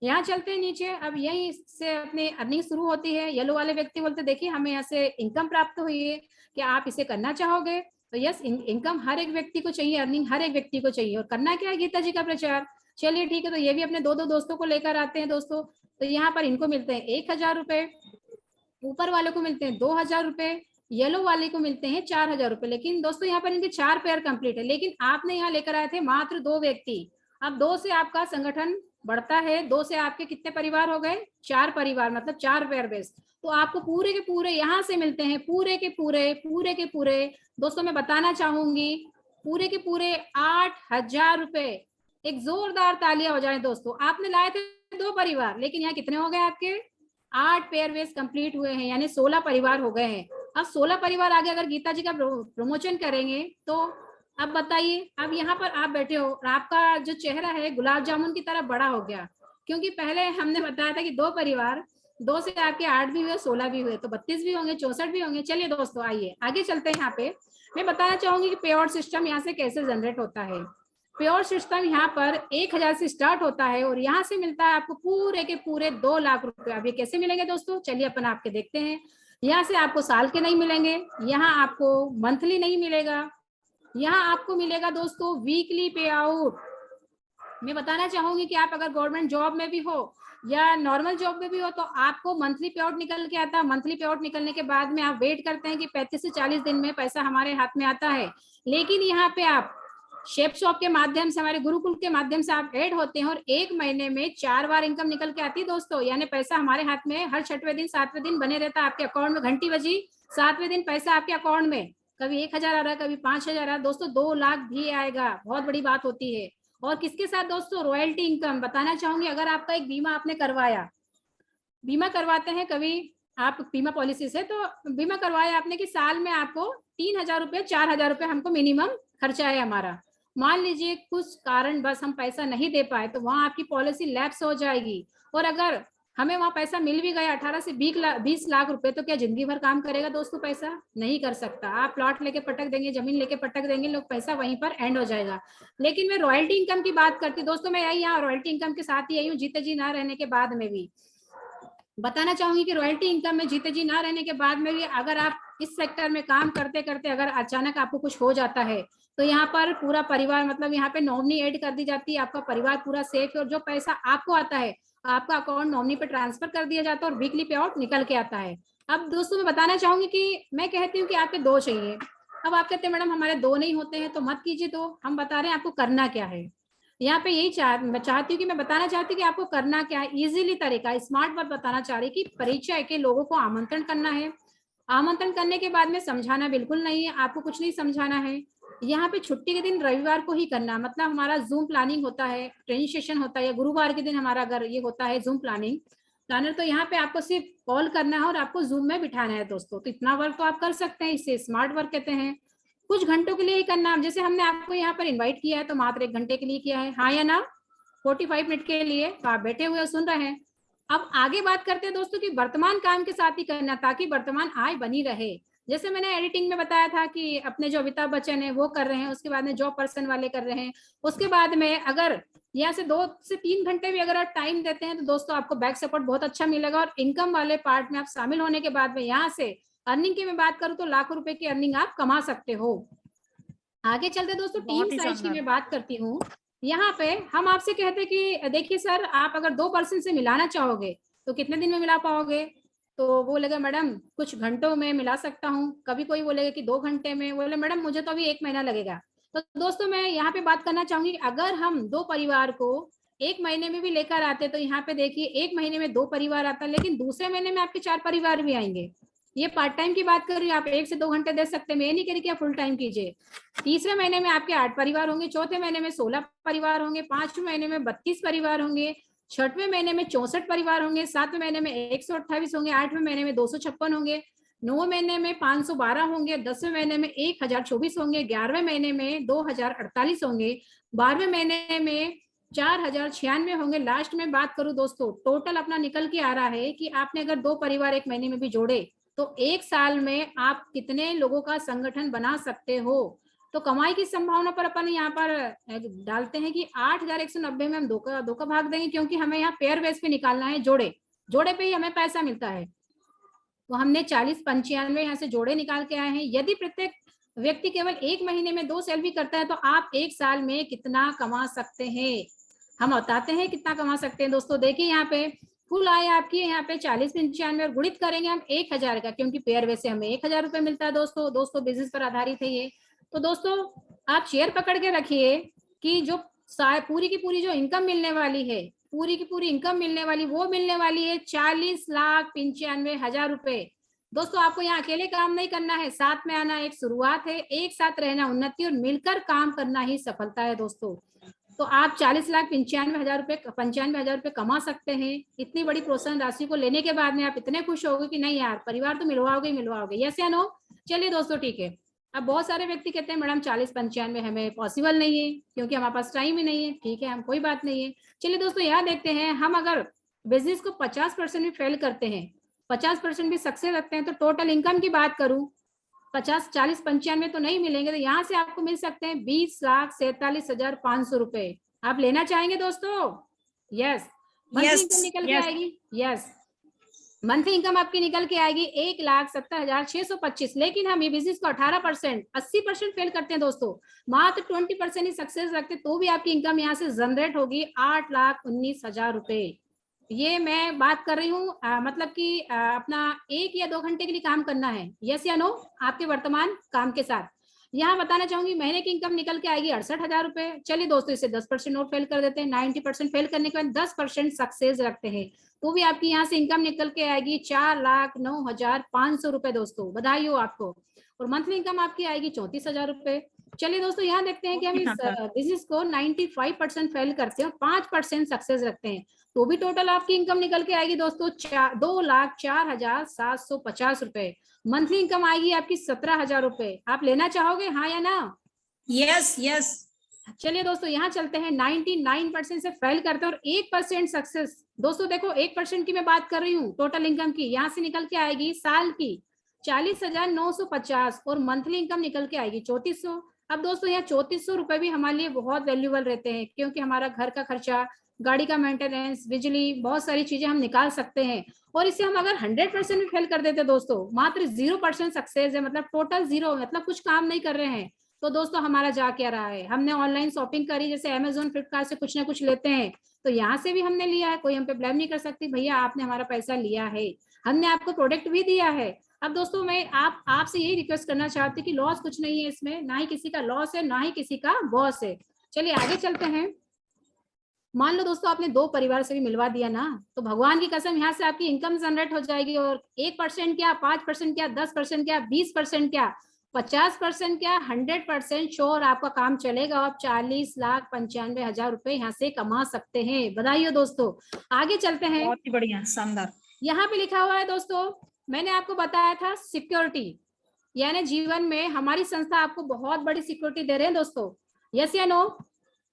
यहाँ चलते हैं नीचे। अब यहीं से अपनी अर्निंग शुरू होती है। येलो वाले व्यक्ति बोलते देखिए हमें यहाँ से इनकम प्राप्त हुई है, क्या आप इसे करना चाहोगे? तो यस, इनकम हर एक व्यक्ति को चाहिए, अर्निंग हर एक व्यक्ति को चाहिए। और करना क्या है? गीता जी का प्रचार। चलिए ठीक है, तो ये भी अपने दो दोस्तों को लेकर आते हैं दोस्तों। तो यहाँ पर इनको मिलते हैं 1000 रुपए, ऊपर वाले को मिलते हैं 2000 रुपए, येलो वाले को मिलते हैं 4000 रुपए। लेकिन दोस्तों यहाँ पर इनके 4 पेयर कंप्लीट है, लेकिन आपने यहाँ लेकर आए थे मात्र 2 व्यक्ति। अब 2 से आपका संगठन बढ़ता है, 2 से आपके कितने परिवार हो गए? 4 परिवार, मतलब 4 पेयर बेस। तो आपको पूरे के पूरे यहाँ से मिलते हैं, पूरे के पूरे दोस्तों मैं बताना चाहूंगी, पूरे के पूरे 8000 रुपए। एक जोरदार तालियां हो जाए दोस्तों। आपने लाए थे 2 परिवार, लेकिन यहाँ कितने हो गए आपके? 8 पेयर बेस कंप्लीट हुए हैं, यानी 16 परिवार हो गए हैं। अब 16 परिवार आगे अगर गीता जी का प्रमोशन करेंगे तो अब बताइए, अब यहाँ पर आप बैठे हो और आपका जो चेहरा है गुलाब जामुन की तरह बड़ा हो गया, क्योंकि पहले हमने बताया था कि 2 परिवार, 2 से आपके 8 भी हुए, 16 भी हुए, तो 32 भी होंगे, 64 भी होंगे। चलिए दोस्तों आइए आगे चलते हैं। यहाँ पे मैं बताना चाहूंगी कि पे आउट सिस्टम यहाँ से कैसे जनरेट होता है। पे आउट सिस्टम यहाँ पर 1000 से स्टार्ट होता है और यहाँ से मिलता है आपको पूरे के पूरे 2 लाख रुपए। अब ये कैसे मिलेंगे दोस्तों? चलिए अपन आपके देखते हैं। यहाँ से आपको साल के नहीं मिलेंगे, यहाँ आपको मंथली नहीं मिलेगा, यहाँ आपको मिलेगा दोस्तों वीकली पे आउट। मैं बताना चाहूंगी कि आप अगर गवर्नमेंट जॉब में भी हो या नॉर्मल जॉब में भी हो तो आपको मंथली पे आउट निकल के आता है। मंथली पे आउट निकलने के बाद में आप वेट करते हैं कि 35 से 40 दिन में पैसा हमारे हाथ में आता है। लेकिन यहाँ पे आप शेप शॉप के माध्यम से, हमारे गुरुकुल के माध्यम से आप ऐड होते हैं और 1 महीने में 4 बार इनकम निकल के आती है दोस्तों। यानी पैसा हमारे हाथ में हर 6वें दिन 7वें दिन बने रहता है आपके अकाउंट में। घंटी बजी 7वें दिन पैसा आपके अकाउंट में, कभी 1000 आ रहा है, कभी 5000 आ रहा है दोस्तों, 2 लाख भी आएगा। बहुत बड़ी बात होती है। और किसके साथ दोस्तों? Royalty income. बताना चाहूंगी, अगर आपका एक बीमा आपने करवाया, बीमा करवाते हैं कभी आप बीमा पॉलिसी से, तो बीमा करवाया आपने कि साल में आपको 3000 रुपये 4000 रुपये हमको मिनिमम खर्चा है हमारा। मान लीजिए कुछ कारण बस हम पैसा नहीं दे पाए तो वहां आपकी पॉलिसी लैप्स हो जाएगी। और अगर हमें वहां पैसा मिल भी गया 18 से 20 लाख रुपए, तो क्या जिंदगी भर काम करेगा दोस्तों? पैसा नहीं कर सकता। आप प्लॉट लेके पटक देंगे, जमीन लेके पटक देंगे, लोग पैसा वहीं पर एंड हो जाएगा। लेकिन मैं रॉयल्टी इनकम की बात करती दोस्तों, मैं यही यहाँ रॉयल्टी इनकम के साथ ही आई हूँ, जीते जी ना रहने के बाद में भी बताना चाहूंगी कि रॉयल्टी इनकम में जीते जी ना रहने के बाद में भी अगर आप इस सेक्टर में काम करते करते अगर अचानक आपको कुछ हो जाता है तो यहाँ पर पूरा परिवार, मतलब यहाँ पे नॉमिनी ऐड कर दी जाती है, आपका परिवार पूरा सेफ है और जो पैसा आपको आता है आपका अकाउंट नॉमिनी पे ट्रांसफर कर दिया जाता है और वीकली पे आउट निकल के आता है। अब दोस्तों मैं बताना चाहूंगी कि मैं कहती हूँ कि आपके 2 चाहिए। अब आप कहते हैं मैडम हमारे 2 नहीं होते हैं, तो मत कीजिए। तो हम बता रहे हैं आपको करना क्या है। यहाँ पे यही मैं चाहती हूँ कि मैं बताना चाहती हूँ कि आपको करना क्या है। इजीली तरीका, स्मार्ट बात बताना चाह रही कि परिचय के लोगों को आमंत्रण करना है। आमंत्रण करने के बाद में समझाना बिल्कुल नहीं है, आपको कुछ नहीं समझाना है। यहाँ पे छुट्टी के दिन रविवार को ही करना, मतलब हमारा जूम प्लानिंग होता है, ट्रेनिंग सेशन होता है, या गुरुवार के दिन हमारा अगर ये होता है जूम प्लानर, तो यहाँ पे आपको सिर्फ कॉल करना है और आपको जूम में बिठाना है दोस्तों। तो इतना वर्क तो आप कर सकते हैं, इसे स्मार्ट वर्क कहते हैं। कुछ घंटों के लिए ही करना। जैसे हमने आपको यहाँ पर इन्वाइट किया है तो मात्र 1 घंटे के लिए किया है, हाँ या ना? 45 मिनट के लिए तो आप बैठे हुए सुन रहे हैं। अब आगे बात करते हैं दोस्तों कि वर्तमान काम के साथ ही करना ताकि वर्तमान आय बनी रहे। जैसे मैंने एडिटिंग में बताया था कि अपने जो अमिताभ बच्चन है वो कर रहे हैं, उसके बाद में जॉब पर्सन वाले कर रहे हैं, उसके बाद में अगर यहाँ से 2 से 3 घंटे भी अगर आप टाइम देते हैं तो दोस्तों आपको बैक सपोर्ट बहुत अच्छा मिलेगा। और इनकम वाले पार्ट में आप शामिल होने के बाद में यहाँ से अर्निंग की मैं बात करूँ तो लाखों रुपए की अर्निंग आप कमा सकते हो। आगे चलते दोस्तों टीम साइज की मैं बात करती हूँ। यहाँ पे हम आपसे कहते कि देखिए सर, आप अगर 2 पर्सन से मिलाना चाहोगे तो कितने दिन में मिला पाओगे? तो वो बोलेगा मैडम कुछ घंटों में मिला सकता हूँ, कभी कोई बोलेगा कि 2 घंटे में, बोले मैडम मुझे तो अभी 1 महीना लगेगा। तो दोस्तों मैं यहाँ पे बात करना चाहूंगी, अगर हम 2 परिवार को 1 महीने में भी लेकर आते तो यहाँ पे देखिए 1 महीने में 2 परिवार आता है, लेकिन दूसरे महीने में आपके 4 परिवार भी आएंगे। ये पार्ट टाइम की बात कर रही हूँ, आप 1 से 2 घंटे दे सकते हैं, मैं नहीं कह रही कि आप फुल टाइम कीजिए। तीसरे महीने में आपके 8 परिवार होंगे, चौथे महीने में 16 परिवार होंगे, 5वें महीने में 32 परिवार होंगे, 6वें महीने में 64 परिवार होंगे, 7वें महीने में 128 होंगे, 8वें महीने में 256 होंगे, 9वें महीने में 512 होंगे, 10वें महीने में 1024 होंगे, 11वें महीने में 2048 होंगे, 12वें महीने में 4096 होंगे। लास्ट में बात करूं दोस्तों, टोटल अपना निकल के आ रहा है कि आपने अगर 2 परिवार 1 महीने में भी जोड़े तो 1 साल में आप कितने लोगों का संगठन बना सकते हो। तो कमाई की संभावना पर अपन यहाँ पर डालते हैं कि 8,190 में हम दो का भाग देंगे, क्योंकि हमें यहाँ पेयर बेस पे निकालना है, जोड़े पे ही हमें पैसा मिलता है। तो हमने 40-95 यहाँ से जोड़े निकाल के आए हैं। यदि प्रत्येक व्यक्ति केवल 1 महीने में 2 सेल भी करता है तो आप 1 साल में कितना कमा सकते हैं, हम बताते हैं कितना कमा सकते हैं। दोस्तों देखिए यहाँ पे कुल आय आपकी यहाँ पे 40-95 और गुणित करेंगे हम 1,000 का, क्योंकि पेयर बेस से हमें 1,000 रुपए मिलता है। दोस्तों बिजनेस पर आधारित है ये। तो दोस्तों आप शेयर पकड़ के रखिए कि जो पूरी की पूरी जो इनकम मिलने वाली है, पूरी की पूरी इनकम मिलने वाली वो मिलने वाली है 40,95,000 रुपए। दोस्तों आपको यहाँ अकेले काम नहीं करना है, साथ में आना एक शुरुआत है, एक साथ रहना उन्नति और मिलकर काम करना ही सफलता है। दोस्तों तो आप 40,95,000 रुपए कमा सकते हैं। इतनी बड़ी प्रोत्साहन राशि को लेने के बाद में आप इतने खुश होगे कि नहीं यार, परिवार तो मिलवाओगे, यस या नो। चलिए दोस्तों ठीक है। अब बहुत सारे व्यक्ति कहते हैं मैडम 40-95 हमें पॉसिबल नहीं है, क्योंकि हमारे पास टाइम ही नहीं है। ठीक है, हम कोई बात नहीं है। चलिए दोस्तों यहाँ देखते हैं, हम अगर बिजनेस को 50% भी फेल करते हैं, 50% भी सक्सेस रखते हैं, तो टोटल इनकम की बात करूं 40-95 तो नहीं मिलेंगे, तो यहाँ से आपको मिल सकते हैं 20,47,500 रुपए। आप लेना चाहेंगे दोस्तों? यस। मंथली इनकम निकल के आएगी। यस, मंथली इनकम आपकी निकल के आएगी 1,70,625। लेकिन हम ये बिजनेस को 18%, 80% फेल करते हैं दोस्तों, मात्र 20% ही सक्सेस रखते, तो भी आपकी इनकम यहाँ से जनरेट होगी 8,19,000 रुपए। ये मैं बात कर रही हूँ मतलब कि अपना 1 या 2 घंटे के लिए काम करना है, यस या नो, आपके वर्तमान काम के साथ। यहाँ बताना चाहूंगी महीने की इनकम निकल के आएगी 68,000 रुपए। चलिए दोस्तों इसे 10% और फेल कर देते हैं। 90% फेल करने के बाद 10% सक्सेस रखते हैं, तो भी आपकी यहाँ से इनकम निकल के आएगी 4,09,500 रुपए। दोस्तों बधाई हो आपको। और मंथली इनकम आपकी आएगी 34,000 रुपए। चलिए दोस्तों यहाँ देखते हैं कि हम इस बिजनेस को 95% फेल करते हैं और 5% सक्सेस रखते हैं, तो भी टोटल आपकी इनकम निकल के आएगी दोस्तों 2,04,750 रुपए। मंथली इनकम आएगी आपकी 17,000 रुपए। आप लेना चाहोगे, हाँ या ना? Yes yes. चलिए दोस्तों यहाँ चलते हैं। 99% से फेल करते हैं और 1% सक्सेस। दोस्तों देखो 1% की मैं बात कर रही हूँ टोटल इनकम की, यहाँ से निकल के आएगी साल की 40,950 और मंथली इनकम निकल के आएगी 3400। अब दोस्तों यहाँ 3400 रुपए भी हमारे लिए बहुत वैल्यूबल रहते हैं, क्योंकि हमारा घर का खर्चा, गाड़ी का मेंटेनेंस, बिजली, बहुत सारी चीजें हम निकाल सकते हैं। और इसे हम अगर 100% भी फेल कर देते दोस्तों, मात्र 0% सक्सेस है, मतलब टोटल 0, मतलब कुछ काम नहीं कर रहे हैं, तो दोस्तों हमारा जा क्या रहा है। हमने ऑनलाइन शॉपिंग करी, जैसे अमेजोन, फ्लिपकार्ट से कुछ ना कुछ लेते हैं, तो यहाँ से भी हमने लिया है, कोई हम पे ब्लेम नहीं कर सकती, भैया आपने हमारा पैसा लिया है, हमने आपको प्रोडक्ट भी दिया है। अब दोस्तों मैं आपसे यही रिक्वेस्ट करना चाहती हूँ कि लॉस कुछ नहीं है इसमें, ना ही किसी का लॉस है, ना ही किसी का बॉस है। चलिए आगे चलते हैं। मान लो दोस्तों आपने 2 परिवार से भी मिलवा दिया ना, तो भगवान की कसम यहाँ से आपकी इनकम जनरेट हो जाएगी। और 1% क्या, 5% क्या, 10% क्या, 20% क्या, 50% क्या, 100% श्योर आपका काम चलेगा। आप 40,95,000 रुपए यहाँ से कमा सकते हैं। बधाई हो दोस्तों। आगे चलते हैं। बहुत ही बढ़िया, शानदार। यहाँ पे लिखा हुआ है दोस्तों, मैंने आपको बताया था सिक्योरिटी, यानी जीवन में हमारी संस्था आपको बहुत बड़ी सिक्योरिटी दे रहे हैं दोस्तों, यस या नो।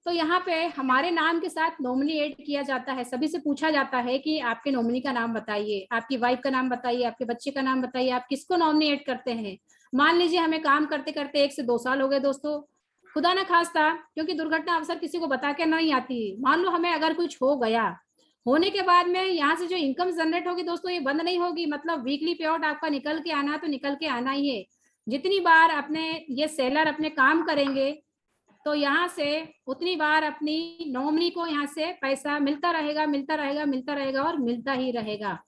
तो यहाँ पे हमारे नाम के साथ नॉमिनी ऐड किया जाता है। सभी से पूछा जाता है कि आपके नॉमिनी का नाम बताइए, आपकी वाइफ का नाम बताइए, आपके बच्चे का नाम बताइए, आप किसको नॉमिनी ऐड करते हैं। मान लीजिए हमें काम करते करते 1 से 2 साल हो गए दोस्तों, खुदा ना खास्ता, क्योंकि दुर्घटना अवसर किसी को बता के नहीं आती, मान लो हमें अगर कुछ हो गया, होने के बाद में यहाँ से जो इनकम जनरेट होगी दोस्तों ये बंद नहीं होगी, मतलब वीकली पे आउट आपका निकल के आना तो निकल के आना ही है। जितनी बार अपने ये सेलर अपने काम करेंगे तो यहाँ से उतनी बार अपनी नॉमिनी को यहाँ से पैसा मिलता रहेगा, मिलता रहेगा, मिलता रहेगा और मिलता ही रहेगा।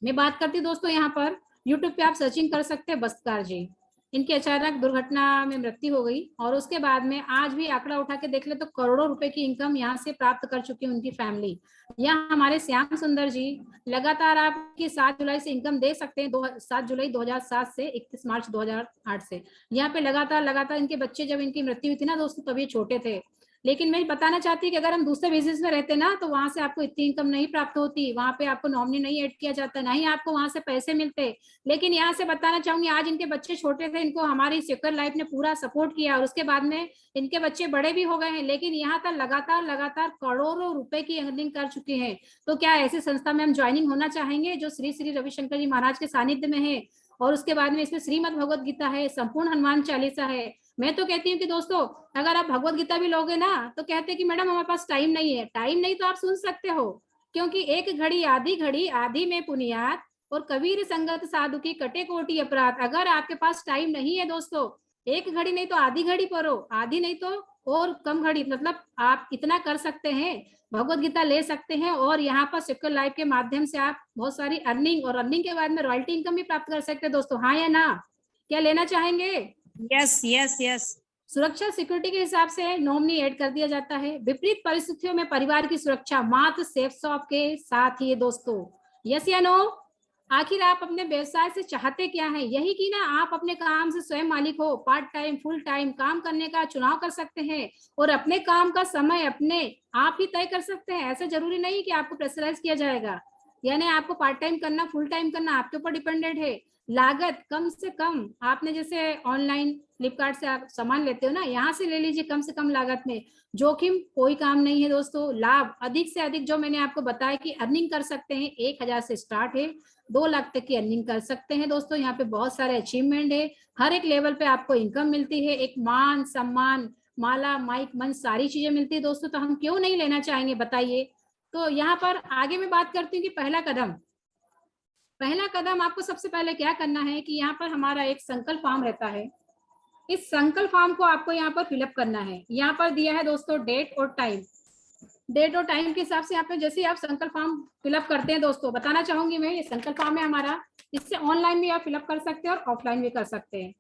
मैं बात करती हूँ दोस्तों, यहाँ पर यूट्यूब पे आप सर्चिंग कर सकते हैं बस्तर जी, इनकी अचानक दुर्घटना में मृत्यु हो गई और उसके बाद में आज भी आंकड़ा उठा के देख ले तो करोड़ों रुपए की इनकम यहाँ से प्राप्त कर चुकी है उनकी फैमिली। यहाँ हमारे श्याम सुंदर जी लगातार आपकी 7 जुलाई से इनकम दे सकते हैं, 7 जुलाई 2007 से 31 मार्च 2008 से यहाँ पे लगातार इनके बच्चे, जब इनकी मृत्यु हुई थी ना दोस्तों तब ये छोटे थे। लेकिन मैं बताना चाहती हूँ कि अगर हम दूसरे बिजनेस में रहते ना तो वहां से आपको इतनी इनकम नहीं प्राप्त होती, वहां पे आपको नॉमिनी नहीं ऐड किया जाता, ना ही आपको वहां से पैसे मिलते। लेकिन यहाँ से बताना चाहूंगी आज इनके बच्चे छोटे थे, इनको हमारी सिक्योर लाइफ ने पूरा सपोर्ट किया और उसके बाद में इनके बच्चे बड़े भी हो गए हैं, लेकिन यहाँ तक लगातार करोड़ों रुपए की अर्निंग कर चुके हैं। तो क्या ऐसी संस्था में हम ज्वाइनिंग होना चाहेंगे जो श्री श्री रविशंकर जी महाराज के सानिध्य में है और उसके बाद में इसमें श्रीमद् भगवत गीता है, संपूर्ण हनुमान चालीसा है, मैं तो कहती हूँ कि दोस्तों अगर आप भगवत गीता भी लोगे ना तो कहते हैं कि मैडम हमारे पास टाइम नहीं है। टाइम नहीं तो आप सुन सकते हो, क्योंकि एक घड़ी आधी में पुनियात और कबीर संगत साधु की कटे कोटि अपराध। अगर आपके पास टाइम नहीं है दोस्तों, एक घड़ी नहीं तो आधी घड़ी पढ़ो, आधी नहीं तो और कम घड़ी, मतलब आप इतना कर सकते हैं, भगवत गीता ले सकते हैं और यहाँ पर सिक्योर लाइफ के माध्यम से आप बहुत सारी अर्निंग और अर्निंग के बाद में रॉयल्टी इनकम भी प्राप्त कर सकते हैं दोस्तों। हाँ या ना, क्या लेना चाहेंगे? Yes yes yes. सुरक्षा सिक्योरिटी के हिसाब से नॉमिनी ऐड कर दिया जाता है। विपरीत परिस्थितियों में परिवार की सुरक्षा मात्र सेफ शॉप के साथ ही है दोस्तों। यस या नो? आखिर आप अपने व्यवसाय से चाहते क्या है? यही कि ना आप अपने काम से स्वयं मालिक हो, पार्ट टाइम फुल टाइम काम करने का चुनाव कर सकते हैं और अपने काम का समय अपने आप ही तय कर सकते हैं। ऐसा जरूरी नहीं कि आपको प्रेशराइज किया जाएगा, यानी आपको पार्ट टाइम करना फुल टाइम करना आपके ऊपर डिपेंडेंट है। लागत कम से कम, आपने जैसे ऑनलाइन फ्लिपकार्ट से आप सामान लेते हो ना, यहाँ से ले लीजिए कम से कम लागत में। जोखिम कोई काम नहीं है दोस्तों। लाभ अधिक से अधिक, जो मैंने आपको बताया कि अर्निंग कर सकते हैं, 1000 से स्टार्ट है, 2 लाख तक की अर्निंग कर सकते हैं दोस्तों। यहाँ पे बहुत सारे अचीवमेंट है, हर एक लेवल पे आपको इनकम मिलती है, एक मान सम्मान माला माइक मन सारी चीजें मिलती है दोस्तों। तो हम क्यों नहीं लेना चाहेंगे बताइए। तो यहाँ पर आगे मैं बात करती हूँ कि पहला कदम आपको सबसे पहले क्या करना है कि यहाँ पर हमारा एक संकल्प फॉर्म रहता है। इस संकल्प फॉर्म को आपको यहाँ पर फिलअप करना है। यहाँ पर दिया है दोस्तों डेट और टाइम। डेट और टाइम के हिसाब से यहाँ पे जैसे आप संकल्प फॉर्म फिलअप करते हैं दोस्तों, बताना चाहूंगी मैं, ये संकल्प फॉर्म है हमारा, इससे ऑनलाइन भी आप फिलअप कर सकते हैं और ऑफलाइन भी कर सकते हैं।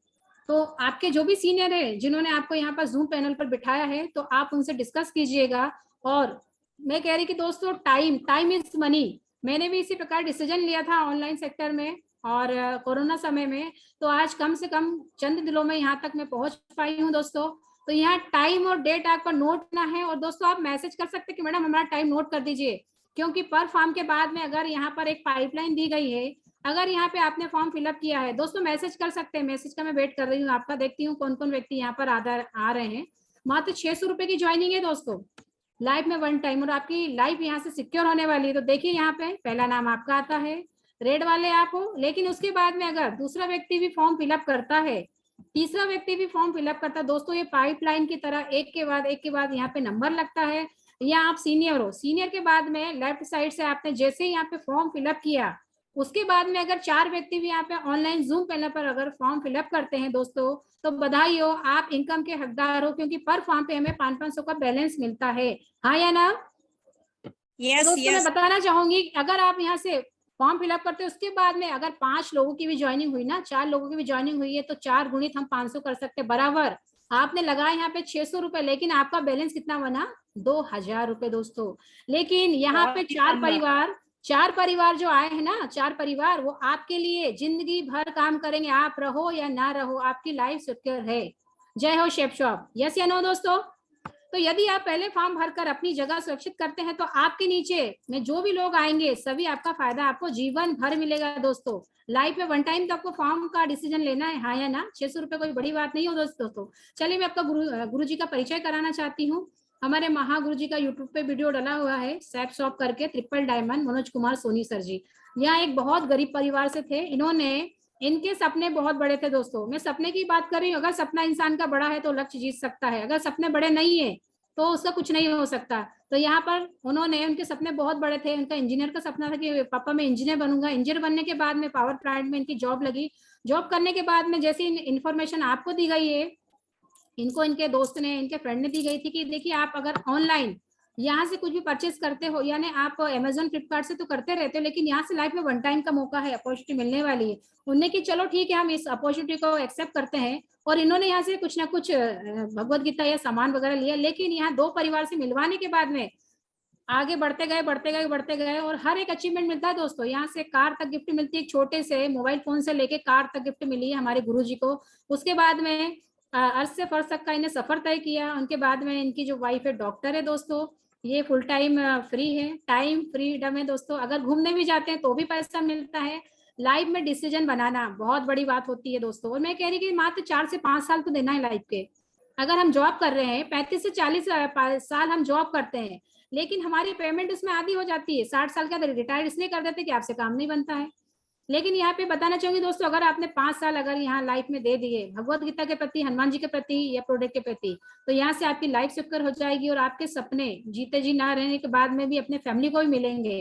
तो आपके जो भी सीनियर है जिन्होंने आपको यहाँ पर जूम पैनल पर बिठाया है, तो आप उनसे डिस्कस कीजिएगा। और मैं कह रही कि दोस्तों टाइम इज मनी। मैंने भी इसी प्रकार डिसीजन लिया था ऑनलाइन सेक्टर में और कोरोना समय में, तो आज कम से कम चंद दिनों में यहाँ तक मैं पहुंच पाई हूँ दोस्तों। तो यहाँ टाइम और डेट आपको नोट करना है और दोस्तों आप मैसेज कर सकते हैं कि मैडम हमारा टाइम नोट कर दीजिए, क्योंकि पर फॉर्म के बाद में अगर यहाँ पर एक पाइपलाइन दी गई है, अगर यहाँ पे आपने फॉर्म फिलअप किया है दोस्तों, मैसेज कर सकते हैं। मैसेज का मैं वेट कर रही हूँ आपका, देखती हूँ कौन कौन व्यक्ति यहाँ पर आ रहे हैं। मात्र 600 रुपए की ज्वाइनिंग है दोस्तों, लाइफ में 1 टाइम, और आपकी लाइफ यहाँ से सिक्योर होने वाली है। तो देखिए यहाँ पे पहला नाम आपका आता है, रेड वाले आप हो। लेकिन उसके बाद में अगर दूसरा व्यक्ति भी फॉर्म फिलअप करता है, तीसरा व्यक्ति भी फॉर्म फिलअप करता है दोस्तों, ये पाइपलाइन की तरह एक के बाद यहाँ पे नंबर लगता है। या आप सीनियर हो, सीनियर के बाद में लेफ्ट साइड से आपने जैसे ही यहाँ पे फॉर्म फिलअप किया, उसके बाद में अगर 4 व्यक्ति भी यहाँ पे ऑनलाइन जूम पैनल पर अगर फॉर्म फिलअप करते हैं दोस्तों, तो बधाई हो, आप इनकम के हकदार हो, क्योंकि पर फॉर्म पे हमें 500 का बैलेंस मिलता है। हाँ या ना? यस दोस्तों मैं बताना चाहूंगी, अगर आप यहाँ से फॉर्म फिलअप करते हैं, उसके बाद में अगर 5 लोगों की भी ज्वाइनिंग हुई ना, 4 लोगों की भी ज्वाइनिंग हुई है, तो 4 गुणित हम 500 कर सकते हैं बराबर। आपने लगाया यहाँ पे 600 रुपए, लेकिन आपका बैलेंस कितना बना? 2000 रुपए दोस्तों। लेकिन यहाँ पे 4 परिवार जो आए हैं ना, 4 परिवार, वो आपके लिए जिंदगी भर काम करेंगे। आप रहो या ना रहो, आपकी लाइफ सिक्योर है। जय हो शेफ शॉप। यस या नो दोस्तों? तो यदि आप पहले फॉर्म भरकर अपनी जगह सुरक्षित करते हैं, तो आपके नीचे में जो भी लोग आएंगे सभी आपका फायदा आपको जीवन भर मिलेगा दोस्तों। लाइफ में 1 टाइम तो आपको फॉर्म का डिसीजन लेना है। हाँ या ना? 600 रुपए कोई बड़ी बात नहीं हो दोस्तों। चलिए मैं आपका गुरु जी का परिचय कराना चाहती हूँ। हमारे महागुरु जी का यूट्यूब पे वीडियो डला हुआ है, सैप शॉप करके, triple diamond, Manoj Kumar Soni sir ji. यहाँ एक बहुत गरीब परिवार से थे, इनके सपने बहुत बड़े थे दोस्तों। मैं सपने की बात कर रही हूँ, अगर सपना इंसान का बड़ा है तो लक्ष्य जीत सकता है, अगर सपने बड़े नहीं है तो उसका कुछ नहीं हो सकता। तो यहाँ पर उनके सपने बहुत बड़े थे। उनका इंजीनियर का सपना था कि पापा मैं इंजीनियर बनूंगा। इंजीनियर बनने के बाद में पावर प्लांट में इनकी जॉब लगी। जॉब करने के बाद में जैसी इन्फॉर्मेशन आपको दी गई है, इनको इनके दोस्त ने, इनके फ्रेंड ने दी गई थी कि देखिए आप अगर ऑनलाइन यहाँ से कुछ भी परचेज करते हो, यानी आप अमेजोन फ्लिपकार्ट से तो करते रहते हो, लेकिन यहाँ से लाइफ में 1 टाइम का मौका है, अपॉर्चुनिटी मिलने वाली है। उनने की चलो ठीक है, हम इस अपॉर्चुनिटी को एक्सेप्ट करते हैं, और इन्होंने यहाँ से कुछ ना कुछ भगवत गीता या सामान वगैरह लिया। लेकिन यहाँ 2 परिवार से मिलवाने के बाद में आगे बढ़ते गए और हर एक अचीवमेंट मिलता है दोस्तों। यहाँ से कार तक गिफ्ट मिलती है, छोटे से मोबाइल फोन से लेके कार तक गिफ्ट मिली है हमारे गुरु जी को। उसके बाद में अर्थ से फर्श तक का इन्हें सफर तय किया। उनके बाद में इनकी जो वाइफ है डॉक्टर है दोस्तों। ये फुल टाइम फ्री है, टाइम फ्रीडम है दोस्तों। अगर घूमने भी जाते हैं तो भी पैसा मिलता है। लाइफ में डिसीजन बनाना बहुत बड़ी बात होती है दोस्तों। और मैं कह रही कि मात्र 4 से 5 साल तो देना है लाइफ के। अगर हम जॉब कर रहे हैं 35 से 40 साल हम जॉब करते हैं, लेकिन हमारी पेमेंट उसमें आधी हो जाती है। 60 साल के बाद रिटायर इसलिए कर देते कि आपसे काम नहीं बनता है। लेकिन यहाँ पे बताना चाहूंगी दोस्तों, अगर आपने 5 साल अगर यहाँ लाइफ में दे दिए भगवत गीता के प्रति, हनुमान जी के प्रति या प्रोडक्ट के प्रति, तो यहाँ से आपकी लाइफ सिक्योर हो जाएगी और आपके सपने जीते जी ना रहने के बाद में भी अपने फैमिली को भी मिलेंगे।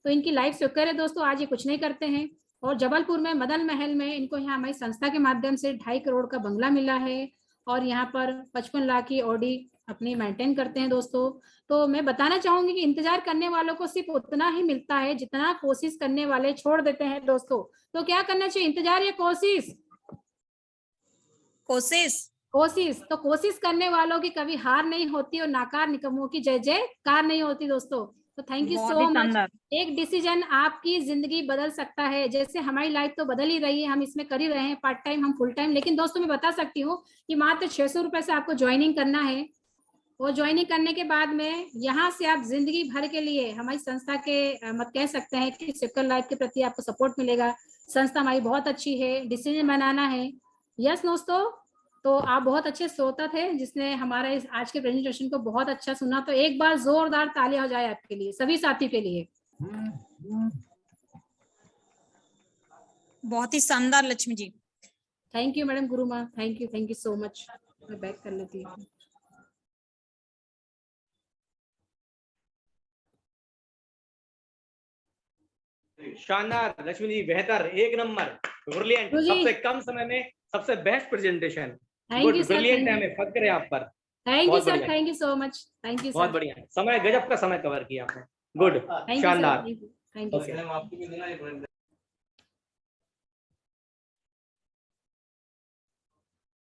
तो इनकी लाइफ सिक्योर है दोस्तों। आज ये कुछ नहीं करते हैं और जबलपुर में मदन महल में इनको यहाँ हमारी संस्था के माध्यम से 2.5 करोड़ का बंगला मिला है और यहाँ पर 55 लाख की ऑडी अपनी मेंटेन करते हैं दोस्तों। तो मैं बताना चाहूंगी कि इंतजार करने वालों को सिर्फ उतना ही मिलता है जितना कोशिश करने वाले छोड़ देते हैं दोस्तों। तो क्या करना चाहिए, इंतजार या कोशिश? कोशिश। कोशिश। तो कोशिश करने वालों की कभी हार नहीं होती और नाकार निकम्मों की जय जयकार नहीं होती दोस्तों। तो थैंक यू सो मच। एक डिसीजन आपकी जिंदगी बदल सकता है। जैसे हमारी लाइफ तो बदल ही रही है, हम इसमें कर ही रहे हैं, पार्ट टाइम हम फुल टाइम। लेकिन दोस्तों मैं बता सकती हूँ कि मात्र 600 रुपए से आपको ज्वाइनिंग करना है और ज्वाइनिंग करने के बाद में यहाँ से आप जिंदगी भर के लिए हमारी संस्था के मत कह सकते हैं कि सिक्योर लाइफ के प्रति आपको सपोर्ट मिलेगा। संस्था हमारी बहुत अच्छी है, डिसीजन बनाना है। यस दोस्तों, तो आप बहुत अच्छे श्रोता थे जिसने हमारा इस आज के प्रेजेंटेशन को बहुत अच्छा सुना। तो एक बार जोरदार तालियां हो जाए आपके लिए, सभी साथियों के लिए। बहुत ही शानदार Lakshmi ji. Thank you madam गुरु माँ, थैंक यू सो मच। मैं बैक कर लेती हूँ। शानदार लक्ष्मी जी, बेहतर, एक नंबर, ब्रिलियंट। सबसे कम समय में सबसे best presentation. Thank you sir, brilliant है, हमें फक्र है आप पर। Thank you sir, thank you so much, thank you. बहुत बढ़िया, समय गजब का समय कवर किया आपने। गुड, शानदार। Thank you sir.